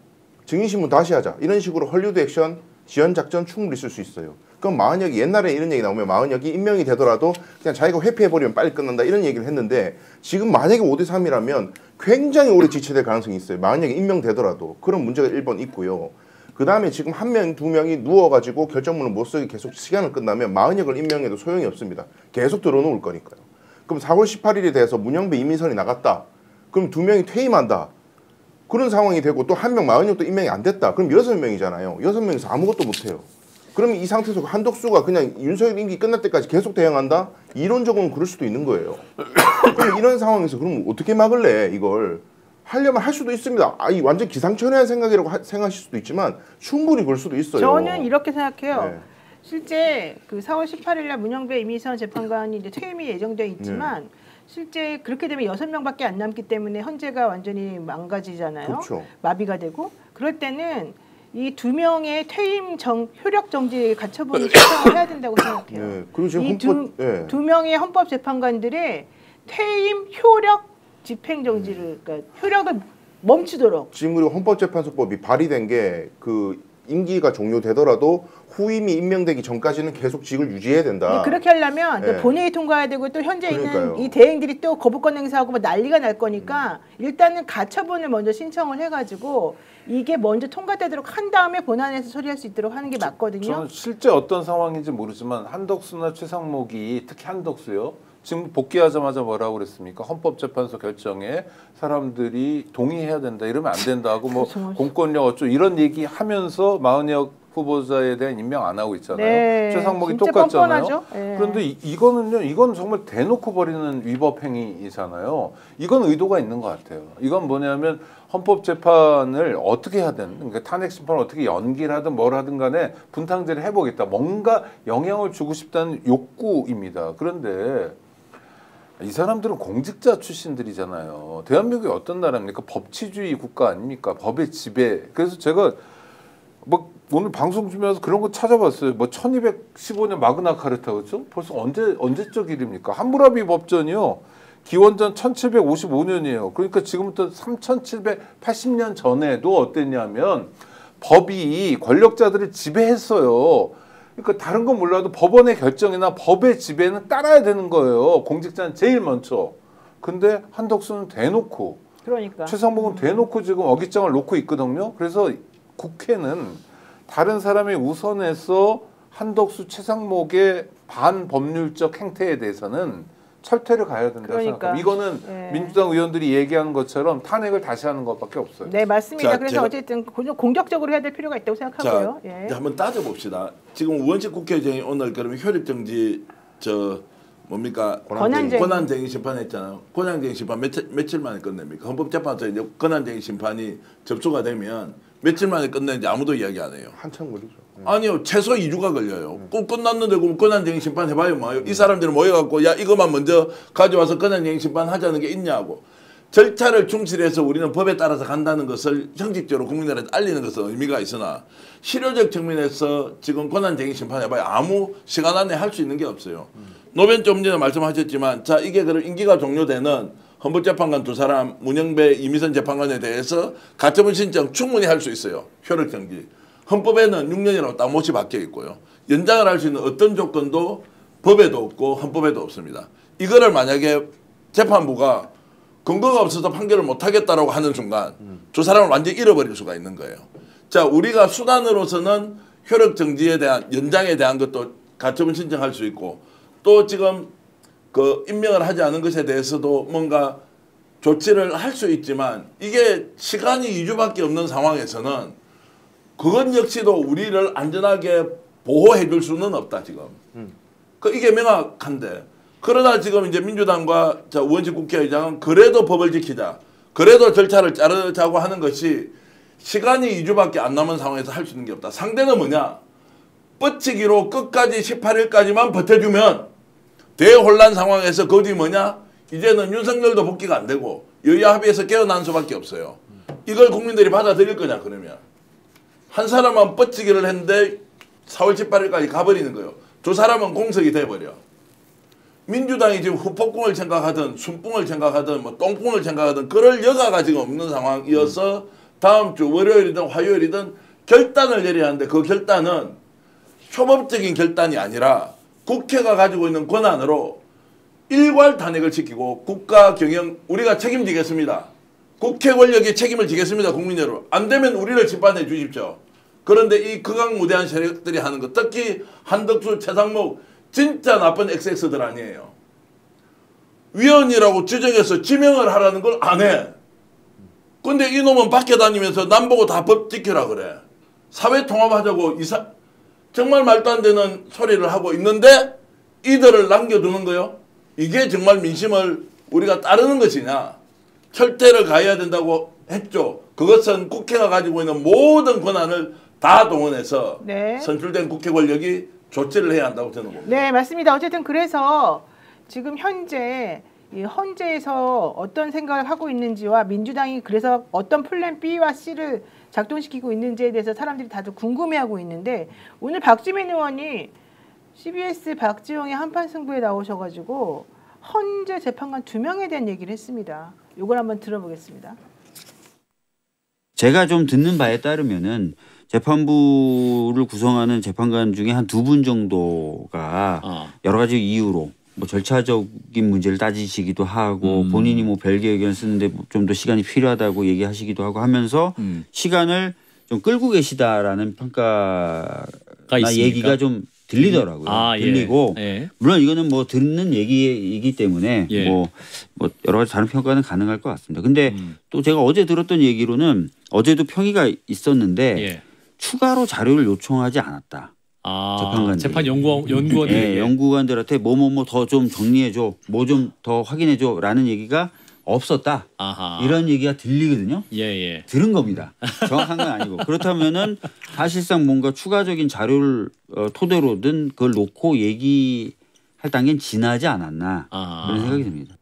증인신문 다시 하자. 이런 식으로 헐리우드 액션 지연작전 충분히 있을 수 있어요. 그럼 마흔역이 옛날에 이런 얘기 나오면 마흔역이 임명이 되더라도 그냥 자기가 회피해버리면 빨리 끝난다 이런 얘기를 했는데 지금 만약에 5대3이라면 굉장히 오래 지체될 가능성이 있어요. 마흔역이 임명되더라도 그런 문제가 1번 있고요. 그 다음에 지금 1명, 2명이 누워가지고 결정문을 못 쓰게 계속 시간을 끝나면 마흔역을 임명해도 소용이 없습니다. 계속 들어놓을 거니까요. 그럼 4월 18일에 대해서 문영배, 이민선이 나갔다. 그럼 2명이 퇴임한다. 그런 상황이 되고 또 1명 마흔역도 임명이 안 됐다. 그럼 6명이잖아요. 6명이서 아무것도 못해요. 그러면 이 상태에서 한덕수가 그냥 윤석열 임기 끝날 때까지 계속 대응한다? 이론적으로는 그럴 수도 있는 거예요. 그럼 이런 상황에서 그럼 어떻게 막을래 이걸? 하려면 할 수도 있습니다. 이 완전 기상천외한 생각이라고 생각하실 수도 있지만 충분히 그럴 수도 있어요. 저는 이렇게 생각해요. 네. 실제 그 4월 18일 날 문영배, 이민선 재판관이 이제 퇴임이 예정되어 있지만 실제 그렇게 되면 6명밖에 안 남기 때문에 헌재가 완전히 망가지잖아요. 그렇죠. 마비가 되고 그럴 때는 이 2명의 퇴임 효력 정지 가처분을 신청을 해야 된다고 생각해요. 네. 그리고 지금 이 헌법, 두 명의 헌법 재판관들의 퇴임 효력 집행 정지를 그러니까 효력을 멈추도록. 지금 그리고 헌법재판소법이 발의된 게 그 임기가 종료되더라도 후임이 임명되기 전까지는 계속 직을 유지해야 된다. 그렇게 하려면 또 네. 본회의 통과해야 되고 또 현재 그러니까요. 있는 이 대행들이 또 거부권 행사하고 뭐 난리가 날 거니까 일단은 가처분을 먼저 신청을 해가지고 이게 먼저 통과되도록 한 다음에 본안에서 처리할 수 있도록 하는 게 맞거든요. 저는 실제 어떤 상황인지 모르지만 한덕수나 최상목이 특히 한덕수요. 지금 복귀하자마자 뭐라고 그랬습니까? 헌법재판소 결정에 사람들이 동의해야 된다. 이러면 안 된다고 뭐 공권력 어쩌고 이런 얘기하면서 마흔역 후보자에 대한 임명 안 하고 있잖아요. 네, 최상목이 진짜 똑같잖아요. 뻔뻔하죠. 네. 그런데 이거는요. 이건 정말 대놓고 벌이는 위법 행위이잖아요. 이건 의도가 있는 것 같아요. 이건 뭐냐면 헌법재판을 어떻게 하든 그러니까 탄핵 심판을 어떻게 연기를 하든 뭘 하든 간에 분탕제를 해보겠다. 뭔가 영향을 주고 싶다는 욕구입니다. 그런데 이 사람들은 공직자 출신들이잖아요. 대한민국이 어떤 나라입니까? 법치주의 국가 아닙니까? 법의 지배. 그래서 제가 뭐 오늘 방송 주면서 그런 거 찾아봤어요. 뭐 1215년 마그나카르타 그렇죠? 벌써 언제적 일입니까? 함무라비 법전이요. 기원전 1755년이에요. 그러니까 지금부터 3780년 전에도 어땠냐면 법이 권력자들을 지배했어요. 그러니까 다른 건 몰라도 법원의 결정이나 법의 지배는 따라야 되는 거예요. 공직자는 제일 먼저. 근데 한덕수는 대놓고 그러니까. 최상목은 대놓고 지금 어깃장을 놓고 있거든요. 그래서 국회는 다른 사람이 우선해서 한덕수 최상목의 반법률적 행태에 대해서는 철퇴를 가야 된다 그러니까. 생각합니다. 이거는 민주당 의원들이 얘기하는 것처럼 탄핵을 다시 하는 것밖에 없어요. 네, 맞습니다. 자, 그래서 어쨌든 공격적으로 해야 될 필요가 있다고 생각하고요. 자, 예. 한번 따져봅시다. 지금 우원식 국회의장이 오늘 그러면 효력정지 뭡니까? 권한쟁의 심판했잖아요. 권한쟁의 심판 며칠 만에 끝냅니까? 헌법재판소에 이제 권한쟁의 심판이 접수가 되면 며칠 만에 끝내는지 아무도 이야기 안 해요. 한참 걸리죠. 아니요, 최소 2주가 걸려요. 꼭 끝났는데 그럼 권한쟁의 심판 해봐요. 뭐. 이 사람들은 모여갖고 야 이것만 먼저 가져와서 권한쟁의 심판 하자는 게 있냐고. 절차를 충실해서 우리는 법에 따라서 간다는 것을 형식적으로 국민들한테 알리는 것은 의미가 있으나 실효적 측면에서 지금 권한쟁의 심판 해봐야 아무 시간 안에 할 수 있는 게 없어요. 노변 좀 전에 말씀하셨지만 자 이게 그럼 임기가 종료되는 헌법재판관 2사람 문영배, 이민선 재판관에 대해서 가처분 신청 충분히 할 수 있어요. 효력정지. 헌법에는 6년이라고 딱 못이 박혀 있고요. 연장을 할 수 있는 어떤 조건도 법에도 없고 헌법에도 없습니다. 이거를 만약에 재판부가 근거가 없어서 판결을 못하겠다라고 하는 순간 두 사람을 완전히 잃어버릴 수가 있는 거예요. 자, 우리가 수단으로서는 효력정지에 대한 연장에 대한 것도 가처분 신청할 수 있고 또 지금 그 임명을 하지 않은 것에 대해서도 뭔가 조치를 할 수 있지만 이게 시간이 2주밖에 없는 상황에서는 그건 역시도 우리를 안전하게 보호해 줄 수는 없다 지금. 그 이게 명확한데 그러나 지금 이제 민주당과 우원식 국회의장은 그래도 법을 지키자. 그래도 절차를 자르자고 하는 것이 시간이 2주밖에 안 남은 상황에서 할 수 있는 게 없다. 상대는 뭐냐? 뻗치기로 끝까지 18일까지만 버텨주면 대혼란 상황에서 그 뒤 뭐냐? 이제는 윤석열도 복귀가 안 되고 여야 합의에서 깨어난 수밖에 없어요. 이걸 국민들이 받아들일 거냐 그러면. 한 사람은 뻗치기를 했는데 4월 18일까지 가버리는 거예요. 두 사람은 공석이 돼버려. 민주당이 지금 후폭풍을 생각하든 순풍을 생각하든 뭐 똥풍을 생각하든 그럴 여가가 지금 없는 상황이어서 다음 주 월요일이든 화요일이든 결단을 내려야 하는데 그 결단은 초법적인 결단이 아니라 국회가 가지고 있는 권한으로 일괄 탄핵을 시키고 국가 경영 우리가 책임지겠습니다. 국회 권력이 책임을 지겠습니다. 국민 여러분. 안 되면 우리를 심판해 주십시오. 그런데 이 극악무대한 세력들이 하는 것 특히 한덕수, 최상목 진짜 나쁜 XX들 아니에요. 위원이라고 지정해서 지명을 하라는 걸 안 해. 근데 이놈은 밖에 다니면서 남보고 다 법 지키라 그래. 사회 통합하자고 정말 말도 안 되는 소리를 하고 있는데 이들을 남겨두는 거요. 이게 정말 민심을 우리가 따르는 것이냐. 철퇴를 가해야 된다고 했죠. 그것은 국회가 가지고 있는 모든 권한을 다 동원해서 네. 선출된 국회 권력이 조치를 해야 한다고 저는 봅니다. 네, 맞습니다. 어쨌든 그래서 지금 현재 이 헌재에서 어떤 생각을 하고 있는지와 민주당이 그래서 어떤 플랜 B와 C를 작동시키고 있는지에 대해서 사람들이 다들 궁금해하고 있는데 오늘 박주민 의원이 CBS 박지영의 한판 승부에 나오셔가지고 헌재 재판관 2명에 대한 얘기를 했습니다. 이걸 한번 들어보겠습니다. 제가 좀 듣는 바에 따르면은 재판부를 구성하는 재판관 중에 한 2분 정도가 여러 가지 이유로 뭐 절차적인 문제를 따지시기도 하고 본인이 뭐 별개 의견을 쓰는데 좀 더 시간이 필요하다고 얘기하시기도 하고 하면서 시간을 좀 끌고 계시다라는 평가나 얘기가 좀 들리더라고요. 들리고 예. 물론 이거는 뭐 듣는 얘기이기 때문에 예. 뭐 여러 가지 다른 평가는 가능할 것 같습니다. 근데 또 제가 어제 들었던 얘기로는 어제도 평의가 있었는데 예. 추가로 자료를 요청하지 않았다. 재판관들이. 재판 연구원들에게 네, 연구관들한테 뭐 더 좀 정리해줘, 뭐 좀 더 확인해줘라는 얘기가 없었다. 아하. 이런 얘기가 들리거든요. 예. 들은 겁니다. 정확한 건 아니고 그렇다면은 사실상 뭔가 추가적인 자료를 토대로든 그걸 놓고 얘기할 단계는 지나지 않았나 그런 생각이 듭니다.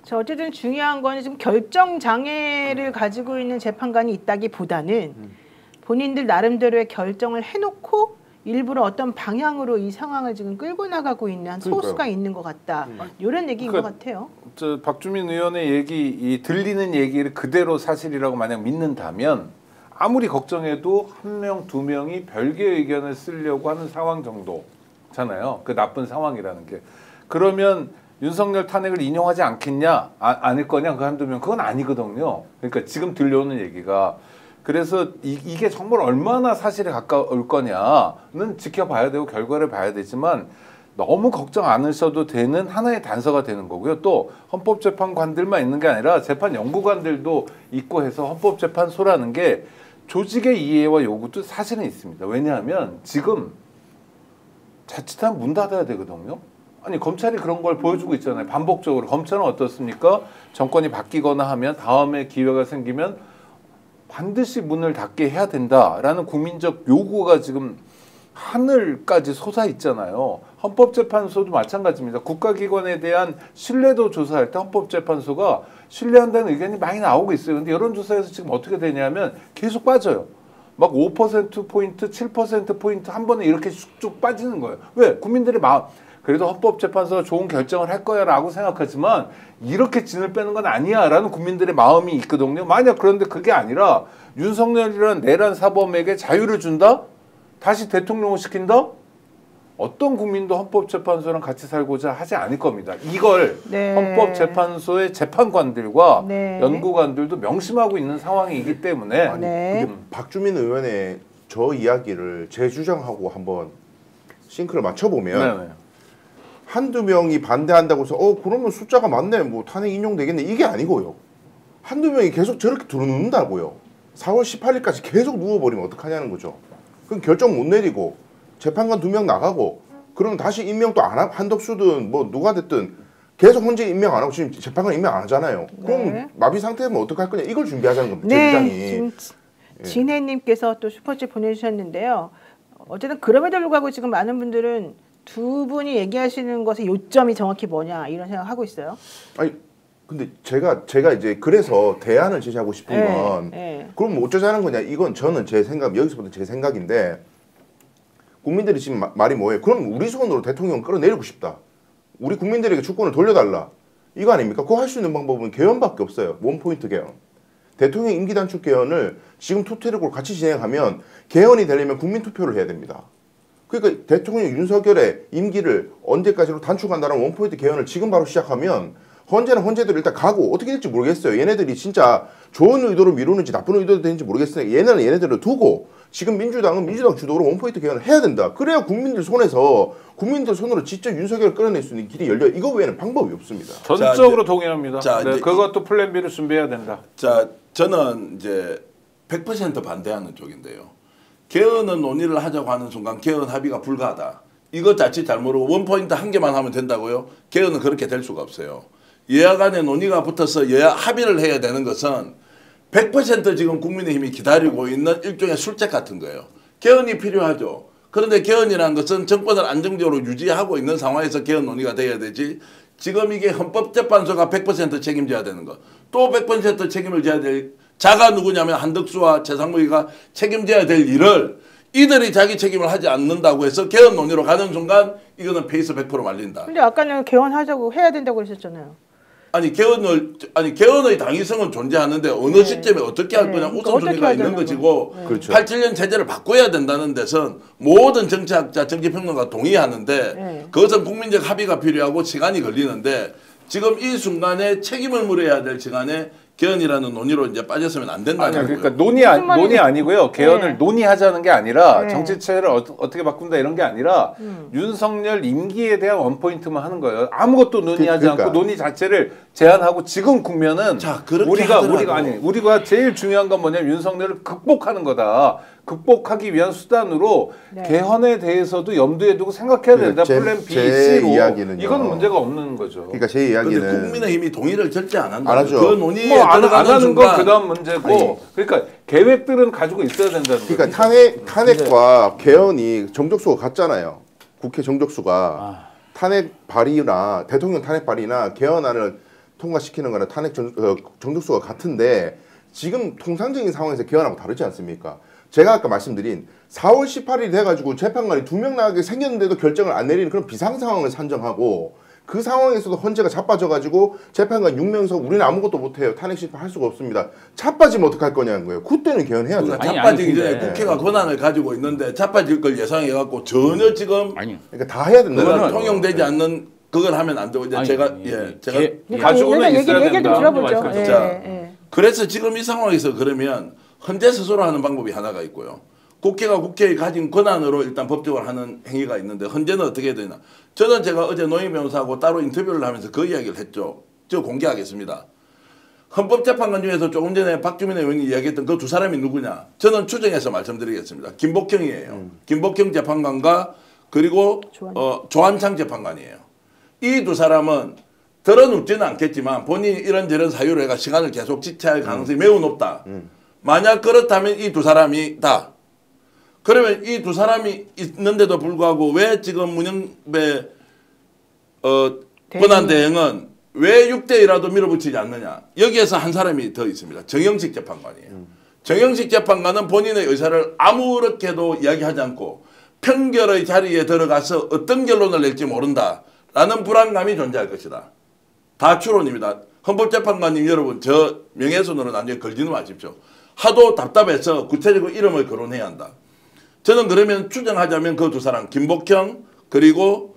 자, 어쨌든 중요한 거는 지금 결정 장애를 가지고 있는 재판관이 있다기보다는 본인들 나름대로의 결정을 해놓고 일부러 어떤 방향으로 이 상황을 지금 끌고 나가고 있는 한 소수가 있는 것 같다. 이런 얘기인 것 같아요. 저 박주민 의원의 얘기, 이 들리는 얘기를 그대로 사실이라고 만약 믿는다면 아무리 걱정해도 1명, 2명이 별개 의견을 쓰려고 하는 상황 정도잖아요. 그 나쁜 상황이라는 게. 그러면 윤석열 탄핵을 인용하지 않겠냐? 아닐 거냐? 그 1~2명. 그건 아니거든요. 그러니까 지금 들려오는 얘기가. 그래서 이게 정말 얼마나 사실에 가까울 거냐는 지켜봐야 되고 결과를 봐야 되지만 너무 걱정 안 하셔도 되는 하나의 단서가 되는 거고요. 또 헌법재판관들만 있는 게 아니라 재판연구관들도 있고 해서 헌법재판소라는 게 조직의 이해와 요구도 사실은 있습니다. 왜냐하면 지금 자칫하면 문 닫아야 되거든요. 아니 검찰이 그런 걸 보여주고 있잖아요. 반복적으로. 검찰은 어떻습니까? 정권이 바뀌거나 하면 다음에 기회가 생기면 반드시 문을 닫게 해야 된다라는 국민적 요구가 지금 하늘까지 솟아 있잖아요. 헌법재판소도 마찬가지입니다. 국가기관에 대한 신뢰도 조사할 때 헌법재판소가 신뢰한다는 의견이 많이 나오고 있어요. 근데 여론조사에서 지금 어떻게 되냐면 계속 빠져요. 막 5%포인트, 7%포인트 한 번에 이렇게 쑥쑥 빠지는 거예요. 왜? 국민들의 마음. 그래도 헌법재판소가 좋은 결정을 할 거야 라고 생각하지만 이렇게 진을 빼는 건 아니야 라는 국민들의 마음이 있거든요. 만약 그런데 그게 아니라 윤석열이라는 내란 사범에게 자유를 준다? 다시 대통령을 시킨다? 어떤 국민도 헌법재판소랑 같이 살고자 하지 않을 겁니다. 이걸 네. 헌법재판소의 재판관들과 네. 연구관들도 명심하고 있는 상황이기 때문에 네. 근데 박주민 의원의 저 이야기를 제 주장하고 한번 싱크를 맞춰보면 네네. 1~2명이 반대한다고 해서 그러면 숫자가 많네, 뭐 탄핵 인용되겠네, 이게 아니고요. 1~2명이 계속 저렇게 들어눕는다고요. 4월 18일까지 계속 누워버리면 어떡하냐는 거죠. 그럼 결정 못 내리고 재판관 2명 나가고 그러면 다시 임명 또 안 하고 한덕수든 뭐 누가 됐든 계속 헌재 임명 안 하고 지금 재판관 임명 안 하잖아요. 그럼 네. 마비 상태면 어떡할 거냐 이걸 준비하자는 겁니다. 제 네, 주장이. 지금 진혜님께서 또 슈퍼챗 보내주셨는데요. 어쨌든 그럼에도 불구하고 지금 많은 분들은 두 분이 얘기하시는 것의 요점이 정확히 뭐냐 이런 생각하고 있어요. 아니 근데 제가 이제 그래서 대안을 제시하고 싶은 건 그럼 뭐 어쩌자는 거냐 이건 저는 제 생각 여기서부터 제 생각인데 국민들이 지금 말이 뭐예요? 그럼 우리 손으로 대통령 끌어내리고 싶다. 우리 국민들에게 주권을 돌려달라. 이거 아닙니까? 그거 할 수 있는 방법은 개헌밖에 없어요. 원포인트 개헌. 대통령 임기 단축 개헌을 지금 투트랙으로 같이 진행하면 개헌이 되려면 국민 투표를 해야 됩니다. 그러니까 대통령 윤석열의 임기를 언제까지로 단축한다는 원포인트 개헌을 지금 바로 시작하면 헌재는 헌재대로 일단 가고 어떻게 될지 모르겠어요. 얘네들이 진짜 좋은 의도로 미루는지 나쁜 의도로 되는지 모르겠어요. 얘네는 얘네들을 두고 지금 민주당은 민주당 주도로 원포인트 개헌을 해야 된다. 그래야 국민들 손에서 국민들 손으로 직접 윤석열을 끌어낼 수 있는 길이 열려요. 이거 외에는 방법이 없습니다. 전적으로 동의합니다. 자, 네, 그것도 플랜 B를 준비해야 된다. 자, 저는 이제 100% 반대하는 쪽인데요. 개헌은 논의를 하자고 하는 순간 개헌 합의가 불가하다. 이거 자칫 잘 모르고 원포인트 한 개만 하면 된다고요? 개헌은 그렇게 될 수가 없어요. 여야 간의 논의가 붙어서 여야 합의를 해야 되는 것은 100% 지금 국민의힘이 기다리고 있는 일종의 술책 같은 거예요. 개헌이 필요하죠. 그런데 개헌이라는 것은 정권을 안정적으로 유지하고 있는 상황에서 개헌 논의가 돼야 되지. 지금 이게 헌법재판소가 100% 책임져야 되는 것. 또 100% 책임을 져야 될 자가 누구냐면 한덕수와 최상무이가 책임져야 될 일을 이들이 자기 책임을 하지 않는다고 해서 개헌 논의로 가는 순간 이거는 페이스 100% 말린다. 근데 아까는 개헌하자고 해야 된다고 그러셨잖아요. 아니 개헌의 당위성은 존재하는데 어느 시점에 어떻게 할 거냐 우선순위가 있는 것이고 그렇죠. 87년 체제를 바꿔야 된다는 데선 모든 정치학자 정치평론가 동의하는데 그것은 국민적 합의가 필요하고 시간이 걸리는데 지금 이 순간에 책임을 물어야 될 시간에 개헌이라는 논의로 이제 빠졌으면 안 된다는 거예요. 그러니까 논의 아니고요. 개헌을 논의하자는 게 아니라 네. 정치체를 어떻게 바꾼다 이런 게 아니라 윤석열 임기에 대한 원포인트만 하는 거예요. 아무것도 논의하지 그러니까. 않고 논의 자체를 제한하고 지금 국면은 자, 그렇게 우리가 제일 중요한 건 뭐냐면 윤석열을 극복하는 거다. 극복하기 위한 수단으로 개헌에 대해서도 염두에 두고 생각해야 된다. 플랜 B, C로. 이야기는요. 이건 문제가 없는 거죠. 그러니까 제 이야기는 그런데 국민의힘이 동의를 절대 안 한다. 안 하죠. 그 논의에 안 들어가는 하는 건 순간 그다음 문제고. 그러니까 계획들은 가지고 있어야 된다는 거죠. 그러니까 탄핵과 개헌이 정족수가 같잖아요. 국회 정족수가 탄핵 발의나 대통령 탄핵 발의나 개헌안을 통과시키는 거나 탄핵 정족수가 같은데 지금 통상적인 상황에서 개헌하고 다르지 않습니까? 제가 아까 말씀드린 4월 18일이 돼가지고 재판관이 2명 나가게 생겼는데도 결정을 안 내리는 그런 비상 상황을 산정하고 그 상황에서도 헌재가 자빠져가지고 재판관 6명에서 우리는 아무것도 못해요. 탄핵 심판할 수가 없습니다. 자빠지면 어떡할 거냐는 거예요. 그때는 개헌해야죠. 그러니까 자빠지기 전에 국회가 권한을 가지고 있는데 자빠질 걸 예상해갖고 전혀 지금 그러니까 다 해야 된다는 그건 거예요. 통용되지 않는 그걸 하면 안 되고 이제 제가 가지고는 있어야 얘기를 된다. 들어보죠. 자, 그래서 지금 이 상황에서 그러면 헌재 스스로 하는 방법이 하나가 있고요. 국회가 국회에 가진 권한으로 일단 법적으로 하는 행위가 있는데 헌재는 어떻게 해야 되나. 저는 제가 어제 노인 변호사하고 따로 인터뷰를 하면서 그 이야기를 했죠. 저 공개하겠습니다. 헌법재판관 중에서 조금 전에 박주민 의원이 이야기했던 그 두 사람이 누구냐. 저는 추정해서 말씀드리겠습니다. 김복형이에요. 김복형 재판관과 그리고 조한창 재판관이에요. 이 두 사람은 들어눕지는 않겠지만 본인이 이런저런 사유로 해가 시간을 계속 지체할 가능성이 매우 높다. 만약 그렇다면 이 두 사람이다. 그러면 이 두 사람이 있는데도 불구하고 왜 지금 문영배 권한대행은 왜 6대1라도 밀어붙이지 않느냐. 여기에서 한 사람이 더 있습니다. 정영식 재판관이에요. 정영식 재판관은 본인의 의사를 아무렇게도 이야기하지 않고 평결의 자리에 들어가서 어떤 결론을 낼지 모른다라는 불안감이 존재할 것이다. 다 추론입니다. 헌법재판관님 여러분 저 명예훼손으로 나중에 걸지는 마십시오. 하도 답답해서 구체적으로 이름을 거론해야 한다. 저는 그러면 추정하자면 그 두 사람 김복형 그리고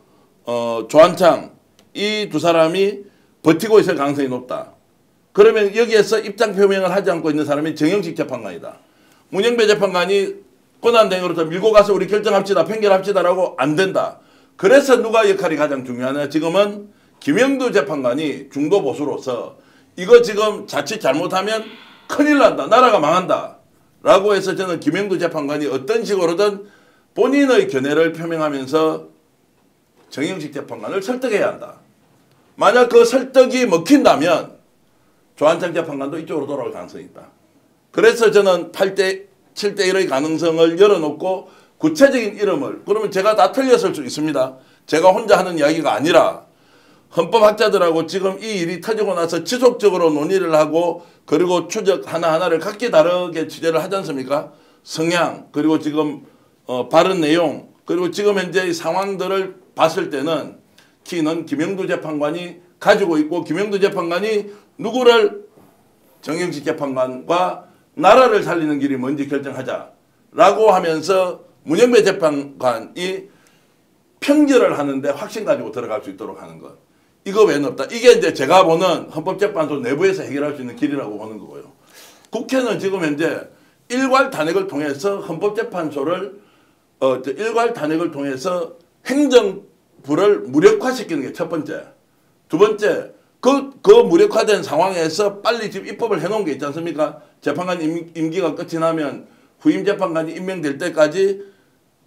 조한창 이 두 사람이 버티고 있을 가능성이 높다. 그러면 여기에서 입장 표명을 하지 않고 있는 사람이 정영식 재판관이다. 문영배 재판관이 권한대행으로서 밀고 가서 우리 결정합시다 판결합시다라고 안 된다. 그래서 누가 역할이 가장 중요하냐. 지금은 김영두 재판관이 중도 보수로서 이거 지금 자칫 잘못하면 큰일 난다. 나라가 망한다. 라고 해서 저는 김영두 재판관이 어떤 식으로든 본인의 견해를 표명하면서 정영식 재판관을 설득해야 한다. 만약 그 설득이 먹힌다면 조한창 재판관도 이쪽으로 돌아올 가능성이 있다. 그래서 저는 8대 7대 1의 가능성을 열어놓고 구체적인 이름을, 그러면 제가 다 틀렸을 수 있습니다. 제가 혼자 하는 이야기가 아니라 헌법학자들하고 지금 이 일이 터지고 나서 지속적으로 논의를 하고 그리고 추적 하나하나를 각기 다르게 취재를 하지 않습니까? 성향, 그리고 지금 발언 내용, 그리고 지금 현재의 상황들을 봤을 때는 키는 김영두 재판관이 가지고 있고, 김영두 재판관이 누구를 정영식 재판관과 나라를 살리는 길이 뭔지 결정하자라고 하면서 문영배 재판관이 평결을 하는데 확신 가지고 들어갈 수 있도록 하는 것. 이거 외에는 없다. 이게 이제 제가 보는 헌법재판소 내부에서 해결할 수 있는 길이라고 보는 거고요. 국회는 지금 현재 일괄 탄핵을 통해서 헌법재판소를 일괄 탄핵을 통해서 행정부를 무력화시키는 게 첫 번째. 두 번째, 그 무력화된 상황에서 빨리 지금 입법을 해놓은 게 있지 않습니까? 재판관 임기가 끝이 나면 후임 재판관이 임명될 때까지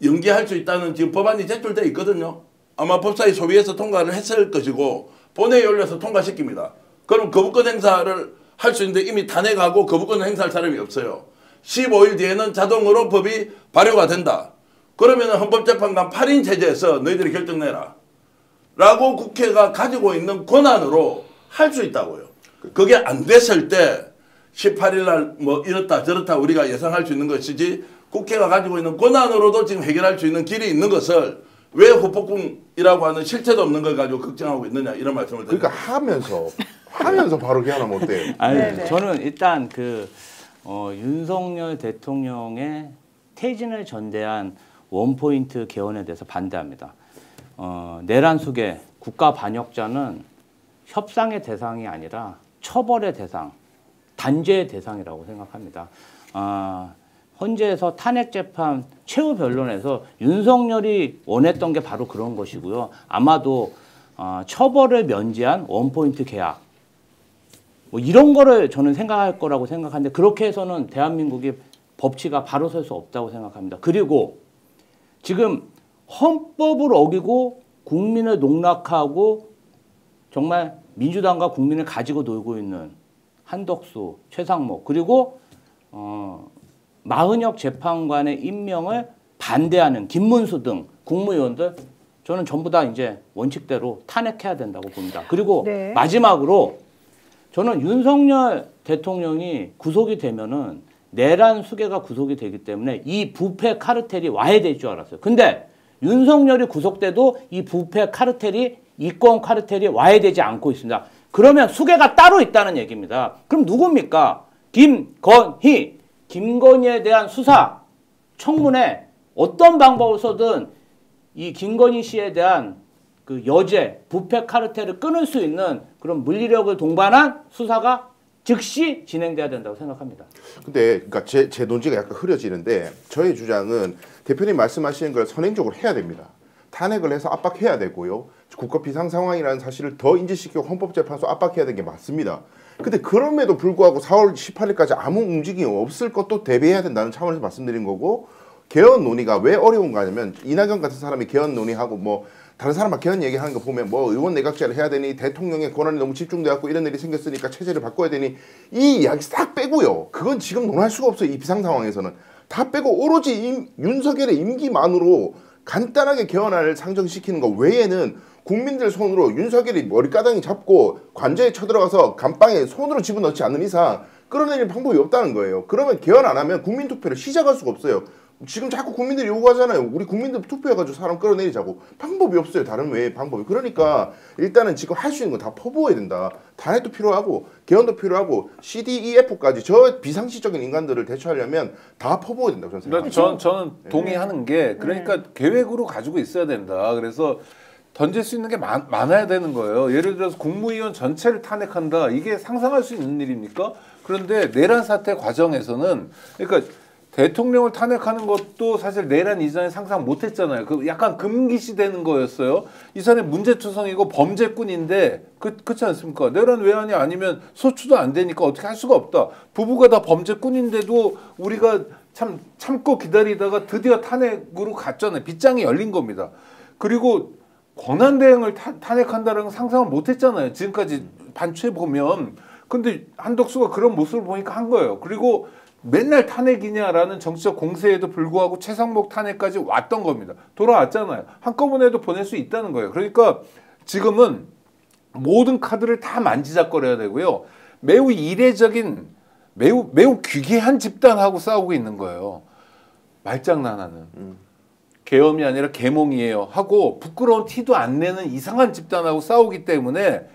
연기할 수 있다는 지금 법안이 제출되어 있거든요. 아마 법사위 소위에서 통과를 했을 것이고 본회의에 올려서 통과시킵니다. 그럼 거부권 행사를 할 수 있는데 이미 탄핵하고 거부권 행사할 사람이 없어요. 15일 뒤에는 자동으로 법이 발효가 된다. 그러면 헌법재판관 8인 체제에서 너희들이 결정내라. 라고 국회가 가지고 있는 권한으로 할 수 있다고요. 그게 안 됐을 때 18일 날 뭐 이렇다 저렇다 우리가 예상할 수 있는 것이지, 국회가 가지고 있는 권한으로도 지금 해결할 수 있는 길이 있는 것을 왜 후폭풍이라고 하는 실체도 없는 걸 가지고 걱정하고 있느냐, 이런 말씀을 드립니다. 그러니까 하면서 바로 개헌하면 어때요? 아니, 네네. 저는 일단 윤석열 대통령의 퇴진을 전대한 원포인트 개헌에 대해서 반대합니다. 내란 속에 국가 반역자는 협상의 대상이 아니라 처벌의 대상, 단죄의 대상이라고 생각합니다. 헌재에서 탄핵재판 최후 변론에서 윤석열이 원했던 게 바로 그런 것이고요. 아마도 처벌을 면제한 원포인트 계약, 뭐 이런 거를 저는 생각할 거라고 생각하는데, 그렇게 해서는 대한민국이 법치가 바로 설 수 없다고 생각합니다. 그리고 지금 헌법을 어기고 국민을 농락하고 정말 민주당과 국민을 가지고 놀고 있는 한덕수, 최상목, 그리고 마은혁 재판관의 임명을 반대하는 김문수 등 국무위원들, 저는 전부 다 이제 원칙대로 탄핵해야 된다고 봅니다. 그리고 네. 마지막으로 저는 윤석열 대통령이 구속이 되면은 내란 수괴가 구속이 되기 때문에 이 부패 카르텔이 와야 될 줄 알았어요. 근데 윤석열이 구속돼도 이 부패 카르텔이, 이권 카르텔이 와야 되지 않고 있습니다. 그러면 수괴가 따로 있다는 얘기입니다. 그럼 누굽니까? 김건희. 김건희에 대한 수사, 청문회 어떤 방법을 써든 이 김건희 씨에 대한 그 여죄, 부패 카르텔을 끊을 수 있는 그런 물리력을 동반한 수사가 즉시 진행돼야 된다고 생각합니다. 근데 그러니까 제 논지가 약간 흐려지는데, 저의 주장은 대표님 말씀하시는 걸 선행적으로 해야 됩니다. 탄핵을 해서 압박해야 되고요. 국가 비상 상황이라는 사실을 더 인지시키고 헌법재판소 압박해야 되는 게 맞습니다. 근데 그럼에도 불구하고 4월 18일까지 아무 움직임이 없을 것도 대비해야 된다는 차원에서 말씀드린 거고, 개헌 논의가 왜 어려운가 하냐면, 이낙연 같은 사람이 개헌 논의하고 뭐 다른 사람만 개헌 얘기하는 거 보면 뭐 의원 내각제를 해야 되니, 대통령의 권한이 너무 집중돼갖고 이런 일이 생겼으니까 체제를 바꿔야 되니, 이 이야기 싹 빼고요. 그건 지금 논할 수가 없어요. 이 비상 상황에서는. 다 빼고 오로지 윤석열의 임기만으로 간단하게 개헌안을 상정시키는 거 외에는 국민들 손으로 윤석열이 머리가닥이 잡고 관저에 쳐들어가서 감방에 손으로 집어넣지 않는 이상 끌어내릴 방법이 없다는 거예요. 그러면 개헌 안 하면 국민투표를 시작할 수가 없어요. 지금 자꾸 국민들이 요구하잖아요. 우리 국민들 투표해가지고 사람 끌어내리자고. 방법이 없어요. 다른 외에 방법이. 그러니까 일단은 지금 할 수 있는 거 다 퍼부어야 된다. 탄핵도 필요하고 개헌도 필요하고 CDEF까지 저 비상시적인 인간들을 대처하려면 다 퍼부어야 된다고 저는 생각합니다. 저는 동의하는 게, 그러니까 계획으로 가지고 있어야 된다. 그래서 던질 수 있는 게 많아야 되는 거예요. 예를 들어서 국무위원 전체를 탄핵한다. 이게 상상할 수 있는 일입니까? 그런데 내란 사태 과정에서는, 그러니까 대통령을 탄핵하는 것도 사실 내란 이전에 상상 못했잖아요. 그 약간 금기시 되는 거였어요. 이 사람이 문제투성이고 범죄꾼인데, 그렇지 않습니까? 내란 외환이 아니면 소추도 안 되니까 어떻게 할 수가 없다. 부부가 다 범죄꾼인데도 우리가 참고 기다리다가 드디어 탄핵으로 갔잖아요. 빗장이 열린 겁니다. 그리고 권한대행을 탄핵한다는 건 상상을 못했잖아요. 지금까지 반추해 보면. 근데 한덕수가 그런 모습을 보니까 한 거예요. 그리고 맨날 탄핵이냐라는 정치적 공세에도 불구하고 최상목 탄핵까지 왔던 겁니다. 돌아왔잖아요. 한꺼번에도 보낼 수 있다는 거예요. 그러니까 지금은 모든 카드를 다 만지작거려야 되고요. 매우 이례적인 매우 귀괴한 집단하고 싸우고 있는 거예요. 말장난하는. 계엄이 아니라 계몽이에요 하고 부끄러운 티도 안 내는 이상한 집단하고 싸우기 때문에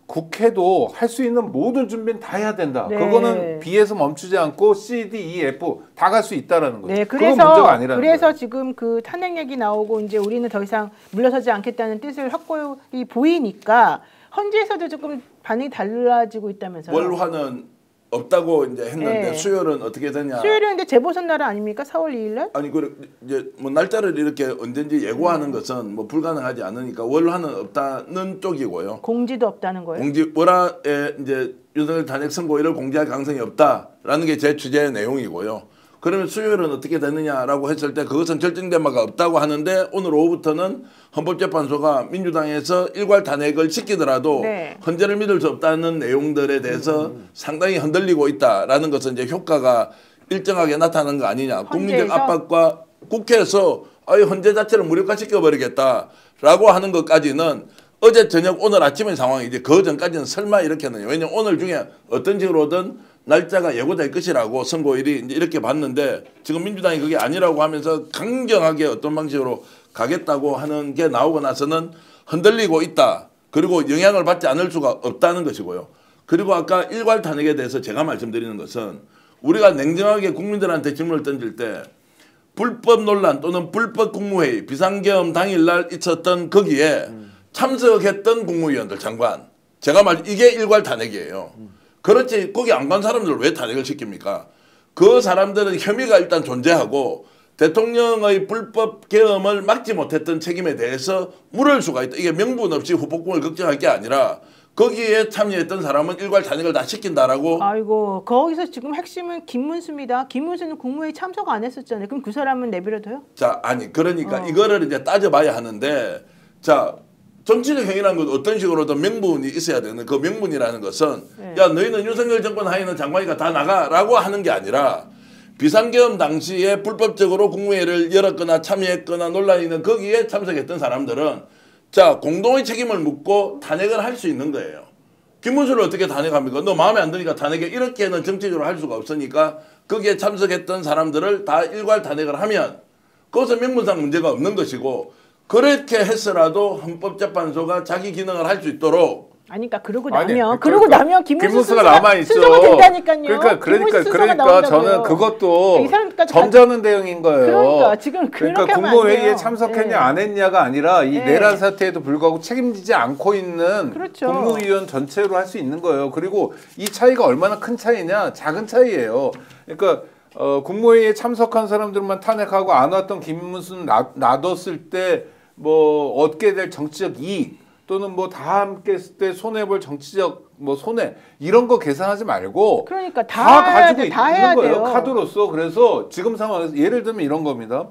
국회도 할 수 있는 모든 준비는 다 해야 된다. 네. 그거는 B에서 멈추지 않고 C, D, E, F 다 갈 수 있다라는 거죠. 네, 그건 문제가 아니라는 그래서 거예요. 지금 그 탄핵 얘기 나오고 이제 우리는 더 이상 물러서지 않겠다는 뜻을 확고히 보이니까 헌재에서도 조금 반응이 달라지고 있다면서요. 월화는 없다고 이제 했는데 네. 수요일은 어떻게 되냐? 수요일은 근데 재보선 날 아닙니까? 4월 2일 날? 아니 그 이제 뭐 날짜를 이렇게 언제인지 예고하는 것은 뭐 불가능하지 않으니까 월화는 없다는 쪽이고요. 공지도 없다는 거예요. 공지 월화에 이제 윤석열 탄핵 선고일을 공지할 가능성이 없다라는 게 제 취재의 내용이고요. 그러면 수요일은 어떻게 되느냐라고 했을 때 그것은 결정된 바가 없다고 하는데 오늘 오후부터는 헌법재판소가 민주당에서 일괄 탄핵을 시키더라도 네. 헌재를 믿을 수 없다는 내용들에 대해서 상당히 흔들리고 있다라는 것은 이제 효과가 일정하게 나타나는 거 아니냐. 국민적 압박과 국회에서 아예 헌재 자체를 무력화시켜 버리겠다라고 하는 것까지는 어제 저녁 오늘 아침의 상황이지 그 전까지는 설마 이렇게는 왜냐면 오늘 중에 어떤 식으로든 날짜가 예고될 것이라고 선고일이 이제 이렇게 봤는데 지금 민주당이 그게 아니라고 하면서 강경하게 어떤 방식으로 가겠다고 하는 게 나오고 나서는 흔들리고 있다. 그리고 영향을 받지 않을 수가 없다는 것이고요. 그리고 아까 일괄 탄핵에 대해서 제가 말씀드리는 것은 우리가 냉정하게 국민들한테 질문을 던질 때 불법 논란 또는 불법 국무회의 비상계엄 당일날 있었던 거기에 참석했던 국무위원들 장관 제가 이게 일괄 탄핵이에요. 그렇지 거기 안 간 사람들 왜 탄핵을 시킵니까? 그 사람들은 혐의가 일단 존재하고 대통령의 불법 계엄을 막지 못했던 책임에 대해서 물을 수가 있다. 이게 명분 없이 후폭풍을 걱정할 게 아니라 거기에 참여했던 사람은 일괄 탄핵을 다 시킨다라고. 아이고 거기서 지금 핵심은 김문수입니다. 김문수는 국무회의 참석 안 했었잖아요. 그럼 그 사람은 내버려둬요? 자 아니 그러니까 이거를 이제 따져봐야 하는데 자. 정치적 행위라는 건 어떤 식으로든 명분이 있어야 되는 그 명분이라는 것은 야 너희는 윤석열 정권 하에는 장관이가 다 나가라고 하는 게 아니라 비상계엄 당시에 불법적으로 국무회의를 열었거나 참여했거나 논란이 있는 거기에 참석했던 사람들은 자 공동의 책임을 묻고 탄핵을 할 수 있는 거예요. 김문수를 어떻게 탄핵합니까? 너 마음에 안 드니까 탄핵해. 이렇게는 정치적으로 할 수가 없으니까 거기에 참석했던 사람들을 다 일괄 탄핵을 하면 그것은 명분상 문제가 없는 것이고 그렇게 했으라도 헌법재판소가 자기 기능을 할 수 있도록 아니 그러니까 그러고 아니, 나면 김문수가 남아있죠. 순서가 된다니까요. 그러니까 저는 그것도 점잖은 대응인 거예요. 그러니까 지금 그러니까 국무회의에 참석했냐 안 했냐가 아니라 이 내란 사태에도 불구하고 책임지지 않고 있는 그렇죠. 국무위원 전체로 할 수 있는 거예요. 그리고 이 차이가 얼마나 큰 차이냐? 작은 차이예요. 그러니까 국무회의에 참석한 사람들만 탄핵하고 안 왔던 김문수는 놔뒀을 때 뭐 얻게 될 정치적 이익 또는 뭐 다 함께 했을 때 손해볼 정치적 뭐 손해 이런 거 계산하지 말고 그러니까 다 가지고 있는 거예요. 돼요. 카드로서. 그래서 지금 상황에서 예를 들면 이런 겁니다.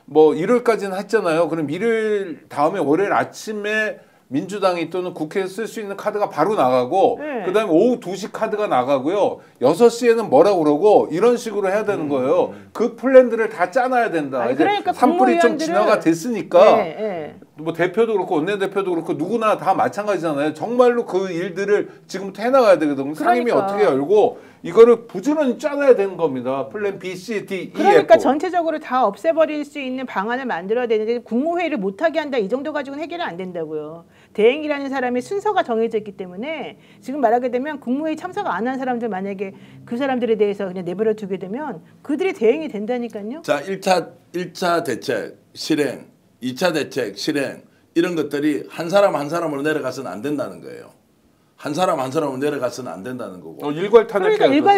뭐 일요일까지는 했잖아요. 그럼 일요일 다음에 월요일 아침에 민주당이 또는 국회에서 쓸 수 있는 카드가 바로 나가고 그다음에 오후 2시 카드가 나가고요. 6시에는 뭐라고 그러고 이런 식으로 해야 되는 거예요. 그 플랜들을 다 짜놔야 된다. 아니, 이제 그러니까 산불이 좀 지나가 됐으니까 네. 뭐 대표도 그렇고 원내대표도 그렇고 누구나 다 마찬가지잖아요. 정말로 그 일들을 지금부터 해나가야 되거든요. 상임위 어떻게 열고 이거를 부지런히 짜놔야 되는 겁니다. 플랜 B, C, D, E, 그러니까 F. 전체적으로 다 없애버릴 수 있는 방안을 만들어야 되는데 국무회의를 못하게 한다 이 정도 가지고는 해결이 안 된다고요. 대행이라는 사람의 순서가 정해져 있기 때문에 지금 말하게 되면 국무회의 참석 안 한 사람들 만약에 그 사람들에 대해서 그냥 내버려 두게 되면 그들이 대행이 된다니까요. 자 1차 대책 실행 2차 대책 실행 이런 것들이 한 사람 한 사람으로 내려가서는 안 된다는 거예요. 한 사람 한 사람으로 내려가서는 안 된다는 거고. 일괄 탄핵. 그러니까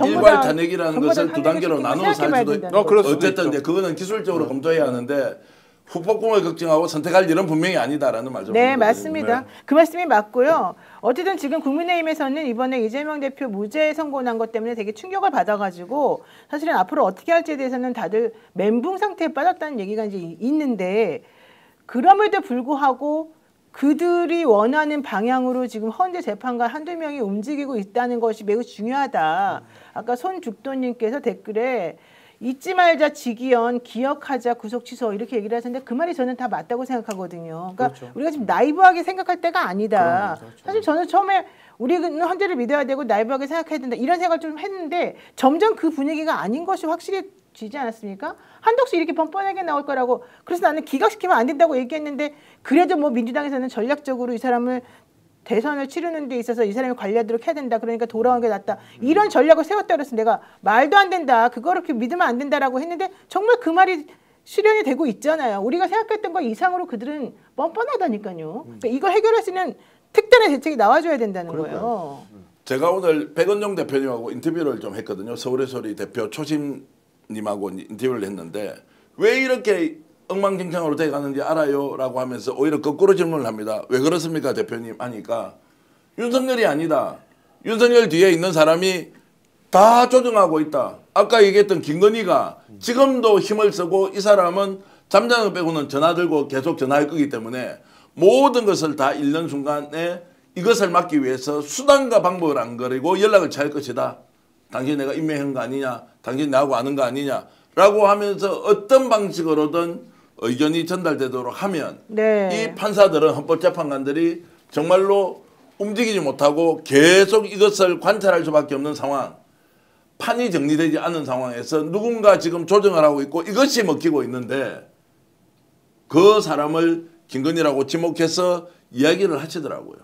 일괄 탄핵이라는 것을 두 단계로 나눠서 할 수도 있고. 어쨌든 이제 그거는 기술적으로 검토해야 하는데 후폭풍을 걱정하고 선택할 일은 분명히 아니다라는 말씀. 네, 맞습니다. 네. 그 말씀이 맞고요. 어쨌든 지금 국민의힘에서는 이번에 이재명 대표 무죄 선고 난 것 때문에 되게 충격을 받아가지고 사실은 앞으로 어떻게 할지에 대해서는 다들 멘붕 상태에 빠졌다는 얘기가 이제 있는데 그럼에도 불구하고 그들이 원하는 방향으로 지금 헌재 재판관 한두 명이 움직이고 있다는 것이 매우 중요하다. 아까 손죽도님께서 댓글에 잊지 말자 직위원 기억하자 구속 취소 이렇게 얘기를 하셨는데 그 말이 저는 다 맞다고 생각하거든요. 그러니까 그렇죠. 우리가 지금 나이브하게 생각할 때가 아니다. 그렇죠. 사실 저는 처음에 우리는 헌재를 믿어야 되고 나이브하게 생각해야 된다 이런 생각을 좀 했는데 점점 그 분위기가 아닌 것이 확실히 지지 않았습니까? 한덕수 이렇게 뻔뻔하게 나올 거라고 그래서 나는 기각시키면 안 된다고 얘기했는데 그래도 뭐 민주당에서는 전략적으로 이 사람을 대선을 치르는 데 있어서 이 사람이 관리하도록 해야 된다. 그러니까 돌아오는 게 낫다. 이런 전략을 세웠다 그래서 내가 말도 안 된다. 그거를 그렇게 믿으면 안 된다라고 했는데 정말 그 말이 실현이 되고 있잖아요. 우리가 생각했던 것 이상으로 그들은 뻔뻔하다니까요. 그러니까 이걸 해결할 수 있는 특단의 대책이 나와줘야 된다는 거예요. 제가 오늘 백은종 대표님하고 인터뷰를 좀 했거든요. 서울의 소리 대표 초심님하고 인터뷰를 했는데 왜 이렇게 엉망진창으로 돼가는지 알아요? 라고 하면서 오히려 거꾸로 질문을 합니다. 왜 그렇습니까 대표님? 하니까 윤석열이 아니다. 윤석열 뒤에 있는 사람이 다 조정하고 있다. 아까 얘기했던 김건희가 지금도 힘을 쓰고 이 사람은 잠자는 거 빼고는 전화 들고 계속 전화할 거기 때문에 모든 것을 다 잃는 순간에 이것을 막기 위해서 수단과 방법을 안 거리고 연락을 취할 것이다. 당신 내가 임명한 거 아니냐. 당신 나하고 아는 거 아니냐. 라고 하면서 어떤 방식으로든 의견이 전달되도록 하면 이 판사들은 헌법재판관들이 정말로 움직이지 못하고 계속 이것을 관찰할 수밖에 없는 상황. 판이 정리되지 않은 상황에서 누군가 지금 조정을 하고 있고 이것이 먹히고 있는데 그 사람을 김건희라고 지목해서 이야기를 하시더라고요.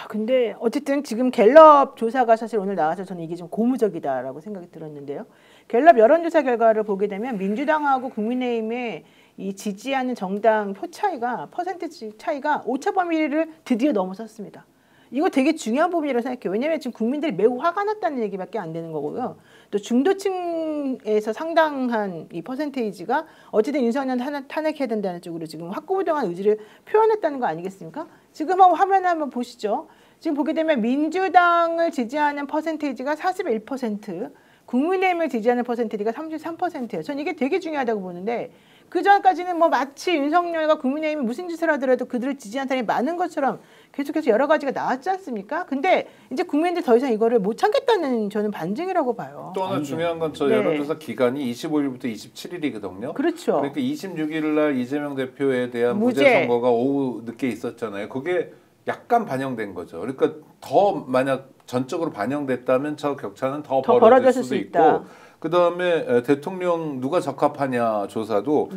근데 어쨌든 지금 갤럽 조사가 사실 오늘 나와서 저는 이게 좀 고무적이다라고 생각이 들었는데요. 갤럽 여론조사 결과를 보게 되면 민주당하고 국민의힘의 이 지지하는 정당 표 차이가 퍼센티지 차이가 오차범위를 드디어 넘어섰습니다. 이거 되게 중요한 부분이라고 생각해요. 왜냐하면 지금 국민들이 매우 화가 났다는 얘기밖에 안 되는 거고요. 또 중도층에서 상당한 이 퍼센테이지가 어쨌든 윤석열 탄핵해야 된다는 쪽으로 지금 확고부동한 의지를 표현했다는 거 아니겠습니까? 지금 화면 한번 보시죠. 지금 보게 되면 민주당을 지지하는 퍼센테이지가 41%, 국민의힘을 지지하는 퍼센테이지가 33%예요. 전 이게 되게 중요하다고 보는데 그 전까지는 뭐 마치 윤석열과 국민의힘이 무슨 짓을 하더라도 그들을 지지하는 사람이 많은 것처럼 계속해서 여러 가지가 나왔지 않습니까? 근데 이제 국민들 더 이상 이거를 못 참겠다는 저는 반증이라고 봐요. 또 하나 중요한 건 저 여론조사 기간이 25일부터 27일이거든요. 그렇죠. 그러니까 26일 날 이재명 대표에 대한 무죄 선고가 오후 늦게 있었잖아요. 그게 약간 반영된 거죠. 그러니까 더 만약 전적으로 반영됐다면 저 격차는 더 벌어질 수도 있고 그다음에 대통령 누가 적합하냐 조사도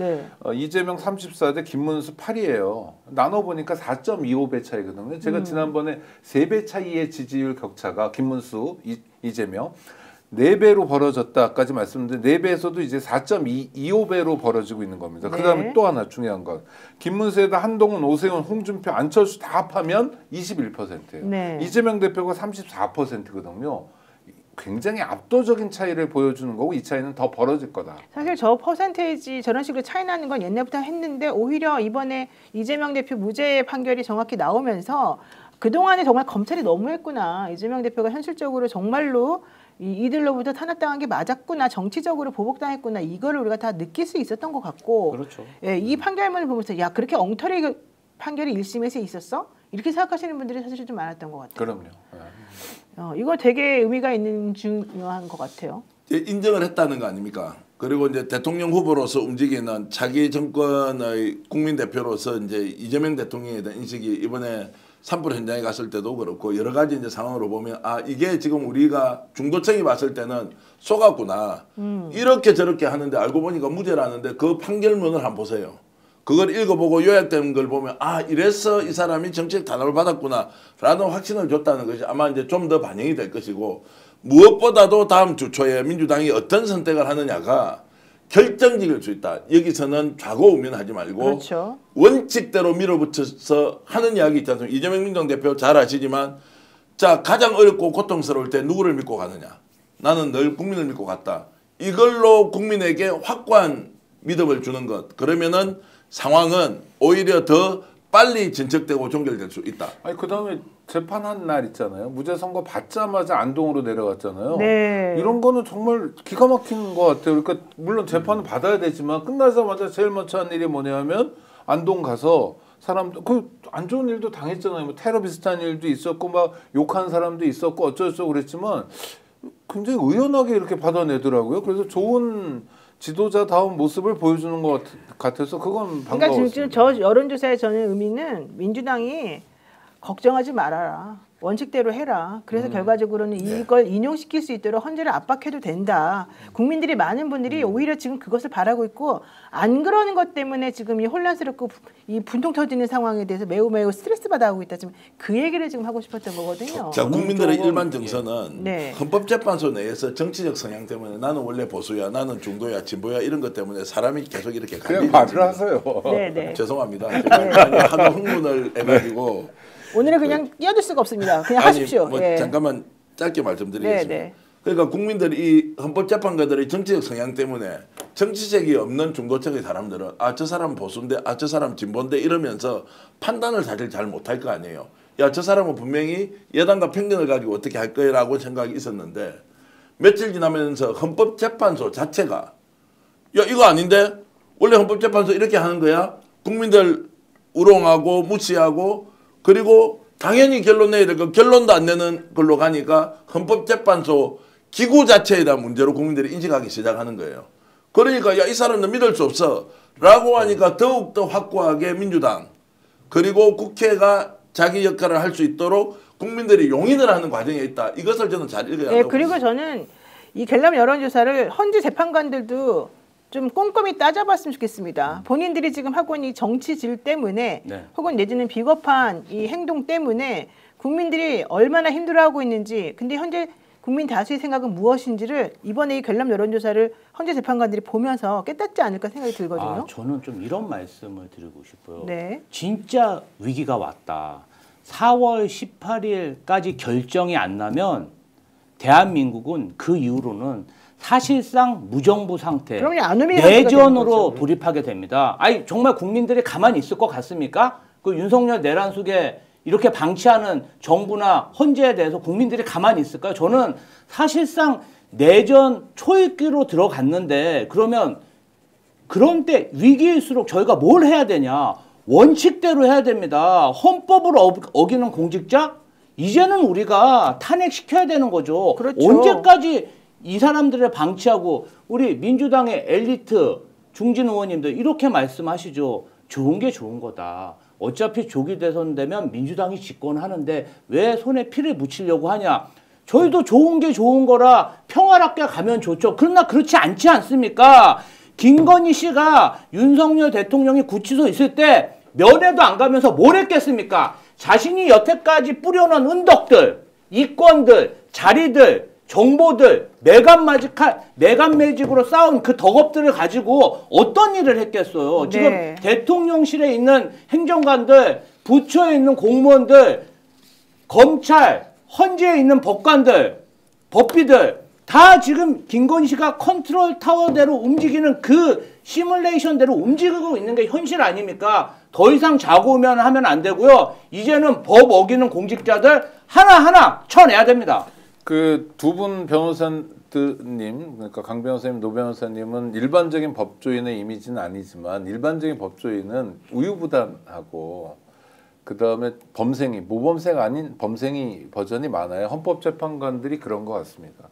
이재명 34대 김문수 8이에요. 나눠보니까 4.25배 차이거든요. 제가 지난번에 3배 차이의 지지율 격차가 김문수, 이재명 4배로 벌어졌다까지 말씀드렸는데 4배에서도 이제 4.25배로 벌어지고 있는 겁니다. 그다음에 또 하나 중요한 건 김문수에다 한동훈, 오세훈, 홍준표, 안철수 다 합하면 21%예요. 이재명 대표가 34%거든요. 굉장히 압도적인 차이를 보여주는 거고 이 차이는 더 벌어질 거다. 사실 저 퍼센테이지 저런 식으로 차이 나는 건 옛날부터 했는데 오히려 이번에 이재명 대표 무죄 판결이 정확히 나오면서 그동안에 정말 검찰이 너무했구나. 이재명 대표가 현실적으로 정말로 이들로부터 탄압당한 게 맞았구나. 정치적으로 보복당했구나. 이거를 우리가 다 느낄 수 있었던 것 같고 그렇죠. 이 판결문을 보면서 야 그렇게 엉터리 판결이 1심에서 있었어? 이렇게 생각하시는 분들이 사실 좀 많았던 것 같아요. 그럼요. 이거 되게 의미가 있는 중요한 것 같아요. 인정을 했다는 거 아닙니까? 그리고 이제 대통령 후보로서 움직이는 차기 정권의 국민 대표로서 이제 이재명 대통령에 대한 인식이 이번에 산불 현장에 갔을 때도 그렇고 여러 가지 이제 상황으로 보면 이게 지금 우리가 중도층이 봤을 때는 속았구나. 이렇게 저렇게 하는데 알고 보니까 무죄라는데 그 판결문을 한번 보세요. 그걸 읽어보고 요약된 걸 보면 이래서 이 사람이 정치적 탄압을 받았구나 라는 확신을 줬다는 것이 아마 이제 좀 더 반영이 될 것이고 무엇보다도 다음 주 초에 민주당이 어떤 선택을 하느냐가 결정적일 수 있다. 여기서는 좌고우면하지 말고 원칙대로 밀어붙여서 하는 이야기 있지 않습니까? 이재명 민주당 대표 잘 아시지만 자 가장 어렵고 고통스러울 때 누구를 믿고 가느냐. 나는 늘 국민을 믿고 갔다. 이걸로 국민에게 확고한 믿음을 주는 것. 그러면은 상황은 오히려 더 빨리 진척되고 종결될 수 있다. 그다음에 재판한 날 있잖아요. 무죄 선고 받자마자 안동으로 내려갔잖아요. 이런 거는 정말 기가 막힌 것 같아요. 그러니까 물론 재판을 받아야 되지만 끝나자마자 제일 먼저 한 일이 뭐냐면 안동 가서 사람도 그 안 좋은 일도 당했잖아요. 뭐 테러 비슷한 일도 있었고 막 욕한 사람도 있었고 어쩌고저쩌고 그랬지만 굉장히 의연하게 이렇게 받아내더라고요. 그래서 좋은 지도자다운 모습을 보여주는 것 같아서 그건 반가웠습니다. 그러니까 지금 저 여론조사의 저는 의미는 민주당이 걱정하지 말아라. 원칙대로 해라. 그래서 결과적으로는 이걸 인용시킬 수 있도록 헌재를 압박해도 된다. 국민들이 많은 분들이 오히려 지금 그것을 바라고 있고 안 그러는 것 때문에 지금 이 혼란스럽고 이 분통 터지는 상황에 대해서 매우 스트레스 받아하고 있다. 지금 그 얘기를 지금 하고 싶었던 거거든요. 자, 국민들의 일반 정서는 네. 헌법재판소 내에서 정치적 성향 때문에 나는 원래 보수야, 나는 중도야, 진보야 이런 것 때문에 사람이 계속 이렇게 그냥 말을 하세요. 네. 죄송합니다. 제가 하도 흥분을 해가지고 오늘은 그냥 끼어들 수가 없습니다. 그냥 아니, 하십시오. 뭐 예. 잠깐만 짧게 말씀드리겠습니다. 네. 그러니까 국민들이 이 헌법재판관들의 정치적 성향 때문에 정치색이 없는 중도층의 사람들은 아, 저 사람 보수인데 아, 저 사람 진보인데 이러면서 판단을 사실 잘 못할 거 아니에요. 야, 저 사람은 분명히 여당과 편견을 가지고 어떻게 할 거라고 생각이 있었는데 며칠 지나면서 헌법재판소 자체가 야, 이거 아닌데? 원래 헌법재판소 이렇게 하는 거야? 국민들 우롱하고 무시하고 그리고 당연히 결론 내야 될 거 결론도 안 내는 걸로 가니까 헌법재판소 기구 자체에 대한 문제로 국민들이 인식하기 시작하는 거예요. 그러니까 야, 이 사람은 믿을 수 없어 라고 하니까 더욱더 확고하게 민주당 그리고 국회가 자기 역할을 할 수 있도록 국민들이 용인을 하는 과정에 있다. 이것을 저는 잘 읽어야 한다고. 그리고 저는 이 갤럽 여론조사를 헌재 재판관들도 좀 꼼꼼히 따져봤으면 좋겠습니다. 본인들이 지금 하고 있는 이 정치질 때문에 혹은 내지는 비겁한 이 행동 때문에 국민들이 얼마나 힘들어하고 있는지 근데 현재 국민 다수의 생각은 무엇인지를 이번에 이 갤럽 여론조사를 헌재 재판관들이 보면서 깨닫지 않을까 생각이 들거든요. 저는 좀 이런 말씀을 드리고 싶어요. 네. 진짜 위기가 왔다. 4월 18일까지 결정이 안 나면 대한민국은 그 이후로는 사실상 무정부 상태, 내전으로 돌입하게 됩니다. 아니 정말 국민들이 가만히 있을 것 같습니까? 그 윤석열 내란숙에 이렇게 방치하는 정부나 헌재에 대해서 국민들이 가만히 있을까요? 저는 사실상 내전 초읽기로 들어갔는데 그러면 그런 때 위기일수록 저희가 뭘 해야 되냐? 원칙대로 해야 됩니다. 헌법을 어기는 공직자? 이제는 우리가 탄핵시켜야 되는 거죠. 그렇죠. 언제까지 이 사람들을 방치하고 우리 민주당의 엘리트 중진 의원님들 이렇게 말씀하시죠. 좋은 게 좋은 거다. 어차피 조기 대선 되면 민주당이 집권하는데 왜 손에 피를 묻히려고 하냐. 저희도 좋은 게 좋은 거라 평화롭게 가면 좋죠. 그러나 그렇지 않지 않습니까? 김건희 씨가 윤석열 대통령이 구치소 있을 때 면회도 안 가면서 뭘 했겠습니까? 자신이 여태까지 뿌려놓은 은덕들, 이권들, 자리들, 정보들, 매간매직으로 쌓은 그 덕업들을 가지고 어떤 일을 했겠어요. 지금 대통령실에 있는 행정관들, 부처에 있는 공무원들, 검찰, 헌재에 있는 법관들, 법비들 다 지금 김건희 씨가 컨트롤 타워대로 움직이는 그 시뮬레이션대로 움직이고 있는 게 현실 아닙니까? 더 이상 자고우면 하면 안 되고요. 이제는 법 어기는 공직자들 하나하나 쳐내야 됩니다. 그 두 분 변호사님, 그러니까 강 변호사님, 노 변호사님은 일반적인 법조인의 이미지는 아니지만 일반적인 법조인은 우유부단하고 그 다음에 범생이, 모범생 아닌 범생이 버전이 많아요. 헌법재판관들이 그런 것 같습니다.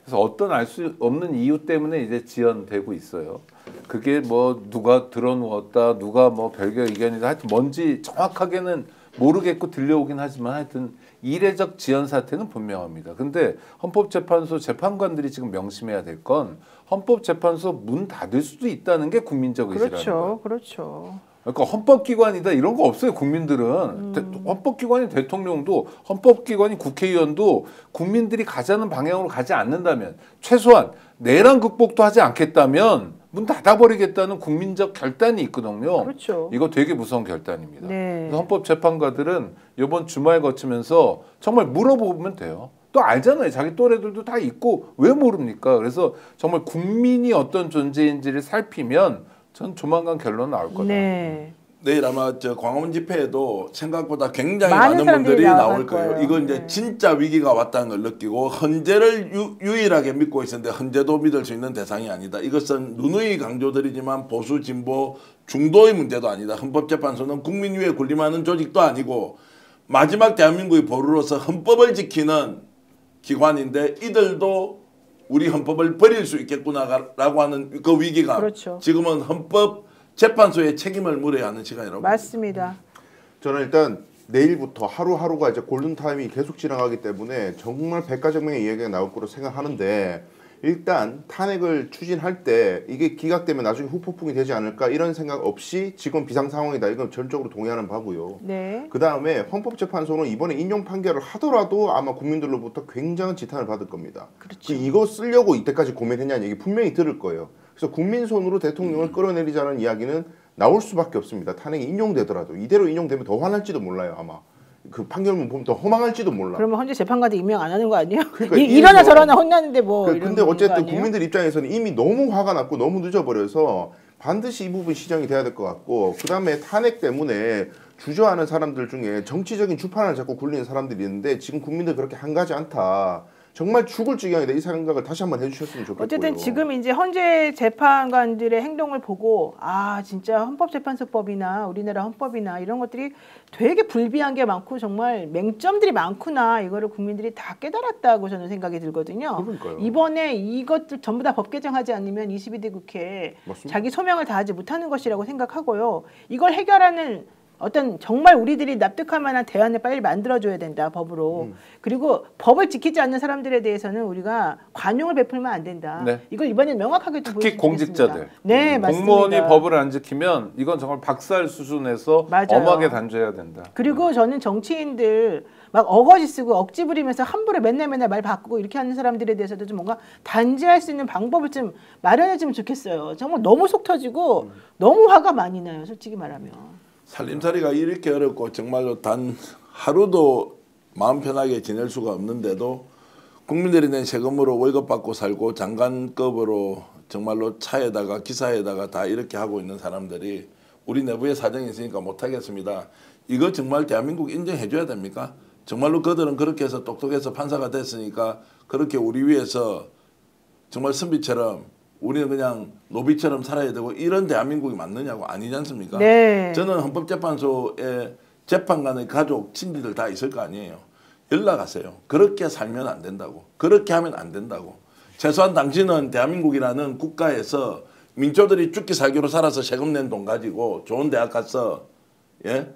그래서 어떤 알 수 없는 이유 때문에 이제 지연되고 있어요. 그게 뭐 누가 들어누웠다, 누가 뭐 별개 의견이다, 하여튼 뭔지 정확하게는 모르겠고 들려오긴 하지만 하여튼 이례적 지연 사태는 분명합니다. 근데 헌법재판소 재판관들이 지금 명심해야 될 건 헌법재판소 문 닫을 수도 있다는 게 국민적 의지라는 거예요. 그렇죠. 그러니까 헌법기관이다 이런 거 없어요. 국민들은. 헌법기관이 대통령도 헌법기관이 국회의원도 국민들이 가자는 방향으로 가지 않는다면 최소한 내란 극복도 하지 않겠다면 문 닫아버리겠다는 국민적 결단이 있거든요. 그렇죠. 이거 되게 무서운 결단입니다. 네. 그래서 헌법재판관들은 이번 주말 거치면서 정말 물어보면 돼요. 또 알잖아요. 자기 또래들도 다 있고 왜 모릅니까? 그래서 정말 국민이 어떤 존재인지를 살피면 전 조만간 결론 나올 거다. 네. 내일 아마 저 광화문 집회에도 생각보다 굉장히 많은 많은 분들이 사람들이 나올 나올 거예요. 거예요. 이건 이제 네. 진짜 위기가 왔다는 걸 느끼고 헌재를 유일하게 믿고 있었는데 헌재도 믿을 수 있는 대상이 아니다. 이것은 누누이 강조드리지만 보수 진보 중도의 문제도 아니다. 헌법재판소는 국민 위에 군림하는 조직도 아니고 마지막 대한민국의 보루로서 헌법을 지키는 기관인데 이들도 우리 헌법을 버릴 수 있겠구나라고 하는 그 위기감. 그렇죠. 지금은 헌법재판소의 책임을 물어야 하는 시간이라고. 맞습니다. 저는 일단 내일부터 하루하루가 이제 골든타임이 계속 지나가기 때문에 정말 백가정명의 이야기가 나올 거로 생각하는데 일단 탄핵을 추진할 때 이게 기각되면 나중에 후폭풍이 되지 않을까 이런 생각 없이 지금 비상 상황이다. 이건 전적으로 동의하는 바고요. 네. 그 다음에 헌법재판소는 이번에 인용 판결을 하더라도 아마 국민들로부터 굉장한 지탄을 받을 겁니다. 그렇죠. 이거 쓰려고 이때까지 고민했냐는 얘기 분명히 들을 거예요. 그래서 국민 손으로 대통령을 끌어내리자는 이야기는 나올 수밖에 없습니다. 탄핵이 인용되더라도 이대로 인용되면 더 화날지도 몰라요. 아마 그 판결문 보면 더 허망할지도 몰라. 그러면 헌재 재판관도 임명 안 하는 거 아니에요? 그러니까 이러나 저러나 혼나는데 뭐. 근데 어쨌든 국민들 입장에서는 이미 너무 화가 났고 너무 늦어버려서 반드시 이 부분 시정이 돼야 될 것 같고 그 다음에 탄핵 때문에 주저하는 사람들 중에 정치적인 주판을 잡고 굴리는 사람들이 있는데 지금 국민들 그렇게 한가지 않다. 정말 죽을 지경이다. 이 생각을 다시 한번 해주셨으면 좋겠고요. 어쨌든 지금 이제 헌재 재판관들의 행동을 보고 아 진짜 헌법재판소법이나 우리나라 헌법이나 이런 것들이 되게 불비한 게 많고 정말 맹점들이 많구나 이거를 국민들이 다 깨달았다고 저는 생각이 들거든요. 그러니까요. 이번에 이것들 전부 다 법 개정하지 않으면 22대 국회에 맞습니다. 자기 소명을 다하지 못하는 것이라고 생각하고요. 이걸 해결하는 어떤 정말 우리들이 납득할 만한 대안을 빨리 만들어줘야 된다 법으로. 그리고 법을 지키지 않는 사람들에 대해서는 우리가 관용을 베풀면 안 된다. 네. 이걸 이번엔 명확하게 좀 특히 보여주시겠습니다. 공직자들, 네, 맞습니다. 공무원이 법을 안 지키면 이건 정말 박살 수준에서 맞아요. 엄하게 단죄해야 된다. 그리고 저는 정치인들 막 어거지 쓰고 억지 부리면서 함부로 맨날 말 바꾸고 이렇게 하는 사람들에 대해서도 좀 뭔가 단죄할 수 있는 방법을 좀 마련해주면 좋겠어요. 정말 너무 속 터지고 너무 화가 많이 나요. 솔직히 말하면. 살림살이가 이렇게 어렵고 정말로 단 하루도 마음 편하게 지낼 수가 없는데도 국민들이 낸 세금으로 월급 받고 살고 장관급으로 정말로 차에다가 기사에다가 다 이렇게 하고 있는 사람들이 우리 내부에 사정이 있으니까 못하겠습니다. 이거 정말 대한민국 인정해 줘야 됩니까? 정말로 그들은 그렇게 해서 똑똑해서 판사가 됐으니까 그렇게 우리 위해서 정말 선비처럼 우리는 그냥 노비처럼 살아야 되고 이런 대한민국이 맞느냐고 아니지 않습니까? 네. 저는 헌법재판소에 재판관의 가족, 친지들 다 있을 거 아니에요. 연락하세요. 그렇게 살면 안 된다고. 그렇게 하면 안 된다고. 최소한 당신은 대한민국이라는 국가에서 민초들이 죽기 살기로 살아서 세금 낸 돈 가지고 좋은 대학 가서 예?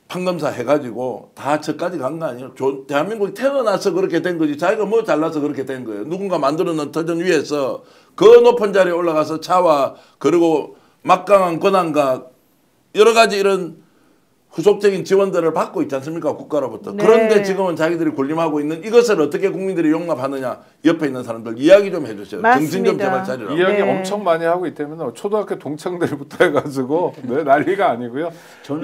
판검사 해가지고 다 저까지 간 거 아니에요. 대한민국이 태어나서 그렇게 된 거지. 자기가 뭐 잘나서 그렇게 된 거예요. 누군가 만들어놓은 터전 위에서 그 높은 자리에 올라가서 차와 그리고 막강한 권한과 여러 가지 이런 후속적인 지원들을 받고 있지 않습니까? 국가로부터. 네. 그런데 지금은 자기들이 군림하고 있는 이것을 어떻게 국민들이 용납하느냐. 옆에 있는 사람들 이야기 좀 해주세요. 정신 좀 제발 차리라고. 이야기 네. 엄청 많이 하고 있다면 초등학교 동창들부터 해가지고 네, 난리가 아니고요.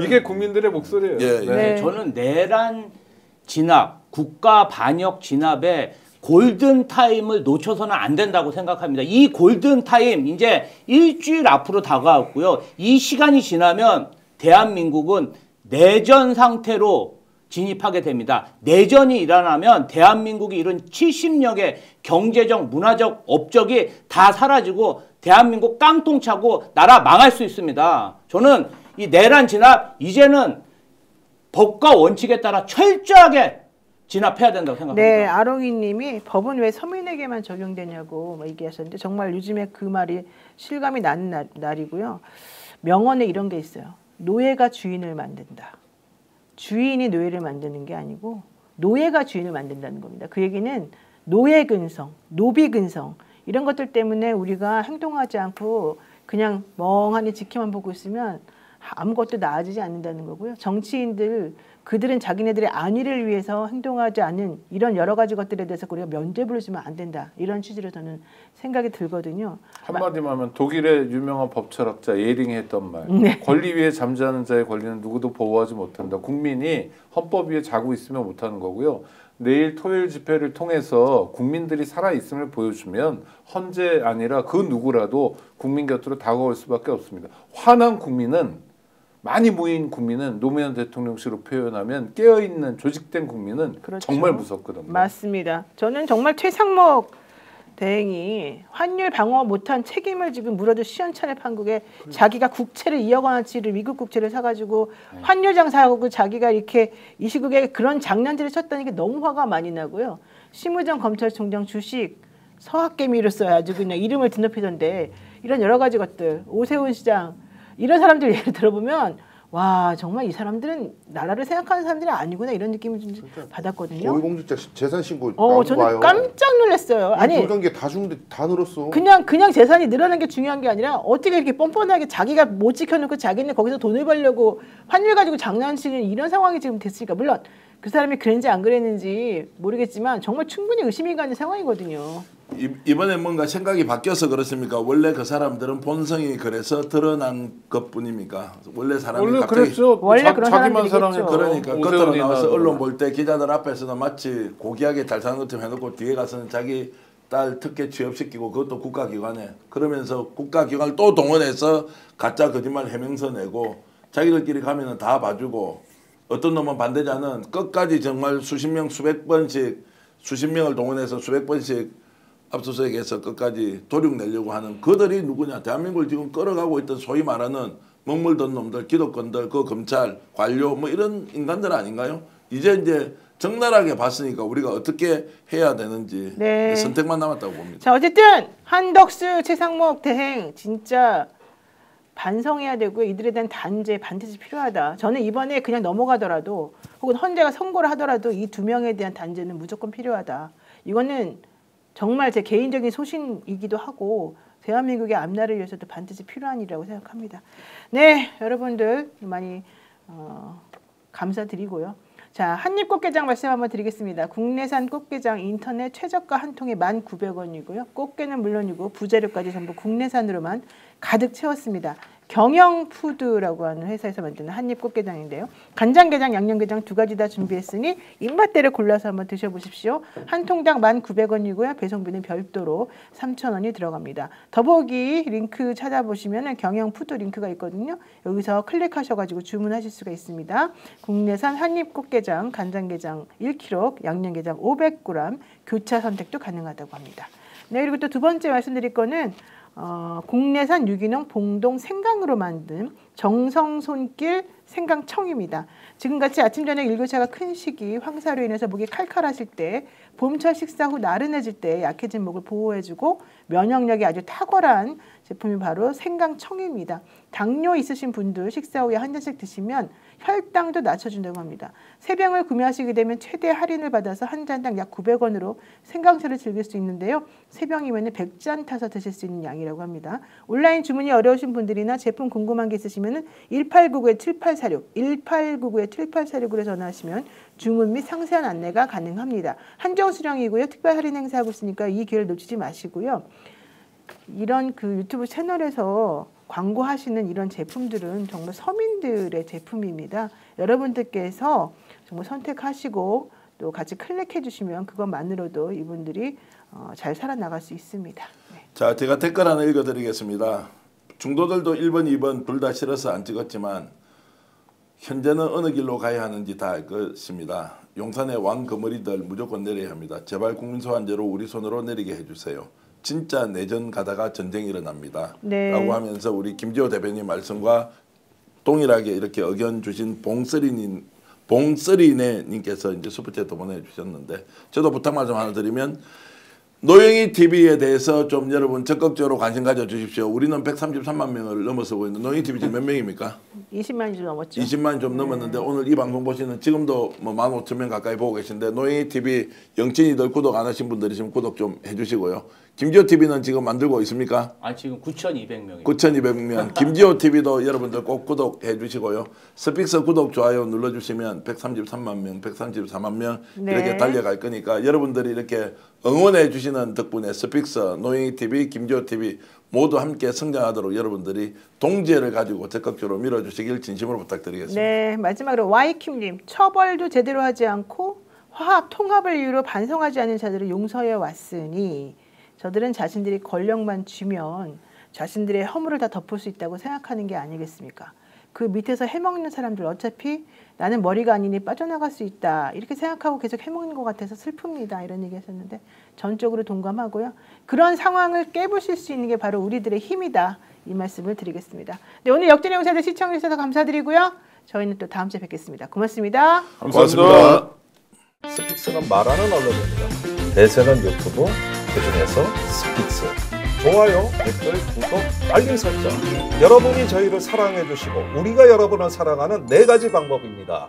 이게 국민들의 목소리예요. 예, 예. 네. 저는 내란 진압, 국가 반역 진압에 골든 타임을 놓쳐서는 안 된다고 생각합니다. 이 골든 타임 이제 일주일 앞으로 다가왔고요. 이 시간이 지나면 대한민국은 내전 상태로 진입하게 됩니다. 내전이 일어나면 대한민국이 이런 70여 개 경제적, 문화적 업적이 다 사라지고 대한민국 깡통 차고 나라 망할 수 있습니다. 저는 이 내란 진압 이제는 법과 원칙에 따라 철저하게 진압해야 된다고 생각합니다. 네, 아롱이님이 법은 왜 서민에게만 적용되냐고 얘기하셨는데 정말 요즘에 그 말이 실감이 나는 날이고요. 명언에 이런 게 있어요. 노예가 주인을 만든다. 주인이 노예를 만드는 게 아니고 노예가 주인을 만든다는 겁니다. 그 얘기는 노예 근성, 노비 근성 이런 것들 때문에 우리가 행동하지 않고 그냥 멍하니 지켜만 보고 있으면 아무것도 나아지지 않는다는 거고요. 정치인들 그들은 자기네들의 안위를 위해서 행동하지 않은 이런 여러 가지 것들에 대해서 우리가 면죄부를 주면 안 된다. 이런 취지로 저는 생각이 들거든요. 한마디만 하면 독일의 유명한 법철학자 예링이 했던 말. 네. 권리 위에 잠자는 자의 권리는 누구도 보호하지 못한다. 국민이 헌법 위에 자고 있으면 못하는 거고요. 내일 토요일 집회를 통해서 국민들이 살아있음을 보여주면 헌재 아니라 그 누구라도 국민 곁으로 다가올 수밖에 없습니다. 화난 국민은 많이 모인 국민은 노무현 대통령식으로 표현하면 깨어있는 조직된 국민은 그렇죠. 정말 무섭거든요. 맞습니다. 저는 정말 최상목 대행이 환율 방어 못한 책임을 지금 물어도 시원찮을 판국에 자기가 국채를 2억 원어치를 미국 국채를 사가지고 환율 장사하고 자기가 이렇게 이 시국에 그런 장난질을 쳤다는 게 너무 화가 많이 나고요. 심우정 검찰총장 주식 서학개미로 써야 아주 그냥 이름을 드높이던데 이런 여러 가지 것들 오세훈 시장 이런 사람들 예를 들어보면 와 정말 이 사람들은 나라를 생각하는 사람들이 아니구나 이런 느낌을 좀 받았거든요. 고위공직자 재산 신고 저는 와요. 깜짝 놀랐어요. 아니 불경기에 다 주는데 다 늘었어. 그냥 재산이 늘어나는 게 중요한 게 아니라 어떻게 이렇게 뻔뻔하게 자기가 못 지켜놓고 자기는 거기서 돈을 벌려고 환율 가지고 장난치는 이런 상황이 지금 됐으니까 물론 그 사람이 그랬는지 안 그랬는지 모르겠지만 정말 충분히 의심이 가는 상황이거든요. 이번에 뭔가 생각이 바뀌어서 그렇습니까? 원래 그 사람들은 본성이 그래서 드러난 것뿐입니까? 원래 사람이 원래 갑자기 그랬죠. 원래 그런 자기만 사람들이겠죠. 사랑해. 그러니까 겉으로 나와서 오세훈이나 언론 볼 때 기자들 앞에서는 마치 고귀하게 잘 사는 것처럼 해놓고 뒤에 가서는 자기 딸 특혜 취업시키고 그것도 국가기관에 그러면서 국가기관을 또 동원해서 가짜 거짓말 해명서 내고 자기들끼리 가면은 다 봐주고 어떤 놈은 반대자는 끝까지 정말 수십 명 수백 번씩 수십 명을 동원해서 수백 번씩 압수수색해서 끝까지 도륙 내려고 하는 그들이 누구냐? 대한민국을 지금 끌어가고 있던 소위 말하는 먹물던 놈들, 기득권들, 그 검찰, 관료 뭐 이런 인간들 아닌가요? 이제 적나라하게 봤으니까 우리가 어떻게 해야 되는지 네. 선택만 남았다고 봅니다. 자 어쨌든 한덕수, 최상목 대행 진짜 반성해야 되고요. 이들에 대한 단죄 반드시 필요하다. 저는 이번에 그냥 넘어가더라도 혹은 헌재가 선고를 하더라도 이 두 명에 대한 단죄는 무조건 필요하다. 이거는 정말 제 개인적인 소신이기도 하고 대한민국의 앞날을 위해서도 반드시 필요한 일이라고 생각합니다. 네, 여러분들 많이 감사드리고요. 자, 한입 꽃게장 말씀 한번 드리겠습니다. 국내산 꽃게장 인터넷 최저가 한 통에 1,900원이고요. 꽃게는 물론이고 부재료까지 전부 국내산으로만 가득 채웠습니다. 경영푸드라고 하는 회사에서 만드는 한입 꽃게장인데요. 간장게장, 양념게장 두 가지 다 준비했으니 입맛대로 골라서 한번 드셔보십시오. 한 통당 1,900원이고요. 배송비는 별도로 3,000원이 들어갑니다. 더보기 링크 찾아보시면 경영푸드 링크가 있거든요. 여기서 클릭하셔가지고 주문하실 수가 있습니다. 국내산 한입 꽃게장, 간장게장 1kg, 양념게장 500g, 교차 선택도 가능하다고 합니다. 네, 그리고 또 두 번째 말씀드릴 거는 국내산 유기농 봉동 생강으로 만든 정성손길 생강청입니다. 지금같이 아침 저녁 일교차가 큰 시기 황사로 인해서 목이 칼칼하실 때 봄철 식사 후 나른해질 때 약해진 목을 보호해주고 면역력이 아주 탁월한 제품이 바로 생강청입니다. 당뇨 있으신 분들 식사 후에 한 잔씩 드시면 혈당도 낮춰준다고 합니다. 3병을 구매하시게 되면 최대 할인을 받아서 한 잔당 약 900원으로 생강차를 즐길 수 있는데요. 3병이면 100잔 타서 드실 수 있는 양이라고 합니다. 온라인 주문이 어려우신 분들이나 제품 궁금한 게 있으시면 1899-7846, 1899-7846으로 전화하시면 주문 및 상세한 안내가 가능합니다. 한정 수량이고요. 특별 할인 행사하고 있으니까 이 기회를 놓치지 마시고요. 이런 그 유튜브 채널에서 광고하시는 이런 제품들은 정말 서민들의 제품입니다. 여러분들께서 정말 선택하시고 또 같이 클릭해 주시면 그것만으로도 이분들이 잘 살아나갈 수 있습니다. 네. 자, 제가 댓글 하나 읽어드리겠습니다. 중도들도 1번, 2번 둘 다 싫어서 안 찍었지만 현재는 어느 길로 가야 하는지 다 알 것입니다. 용산의 왕거머리들 무조건 내려야 합니다. 제발 국민소환제로 우리 손으로 내리게 해주세요. 진짜 내전 가다가 전쟁이 일어납니다. 네. 라고 하면서 우리 김지호 대변인 말씀과 동일하게 이렇게 의견 주신 봉쓰리네 님께서 이제 슈퍼챗도 보내주셨는데 저도 부탁 말씀 하나 드리면 노영희 TV에 대해서 좀 여러분 적극적으로 관심 가져주십시오. 우리는 133만 명을 넘어서고 있는 노영희 TV 지금 몇 명입니까? 20만이 좀 넘었죠. 20만 좀 넘었는데 오늘 이 방송 보시는 지금도 뭐 15,000명 가까이 보고 계신데 노영희 TV 영친이들 구독 안 하신 분들이시면 구독 좀 해주시고요. 김지호 TV는 지금 만들고 있습니까? 아 지금 9,200명입니다. 9,200명. 김지호 TV도 여러분들 꼭 구독해 주시고요. 스픽서 구독 좋아요 눌러주시면 133만 명, 134만 명 이렇게 네. 달려갈 거니까 여러분들이 이렇게 응원해 주시는 덕분에 스픽서, 노영희 TV, 김지호 TV 모두 함께 성장하도록 여러분들이 동지애를 가지고 적극적으로 밀어주시길 진심으로 부탁드리겠습니다. 네, 마지막으로 와이킴님 처벌도 제대로 하지 않고 화합, 통합을 이유로 반성하지 않은 자들을 용서해 왔으니 저들은 자신들이 권력만 쥐면 자신들의 허물을 다 덮을 수 있다고 생각하는 게 아니겠습니까? 그 밑에서 해먹는 사람들 어차피 나는 머리가 아니니 빠져나갈 수 있다 이렇게 생각하고 계속 해먹는 것 같아서 슬픕니다. 이런 얘기 하셨는데 전적으로 동감하고요. 그런 상황을 깨부실 수 있는 게 바로 우리들의 힘이다. 이 말씀을 드리겠습니다. 네, 오늘 역전 영상을 시청해 주셔서 감사드리고요. 저희는 또 다음 주에 뵙겠습니다. 고맙습니다. 감사합니다. 스픽스는 말하는 언론입니다. 대세는 유튜브, 그중에서 스픽스. 좋아요, 댓글, 구독, 알림 설정. 여러분이 저희를 사랑해 주시고 우리가 여러분을 사랑하는 4가지 방법입니다.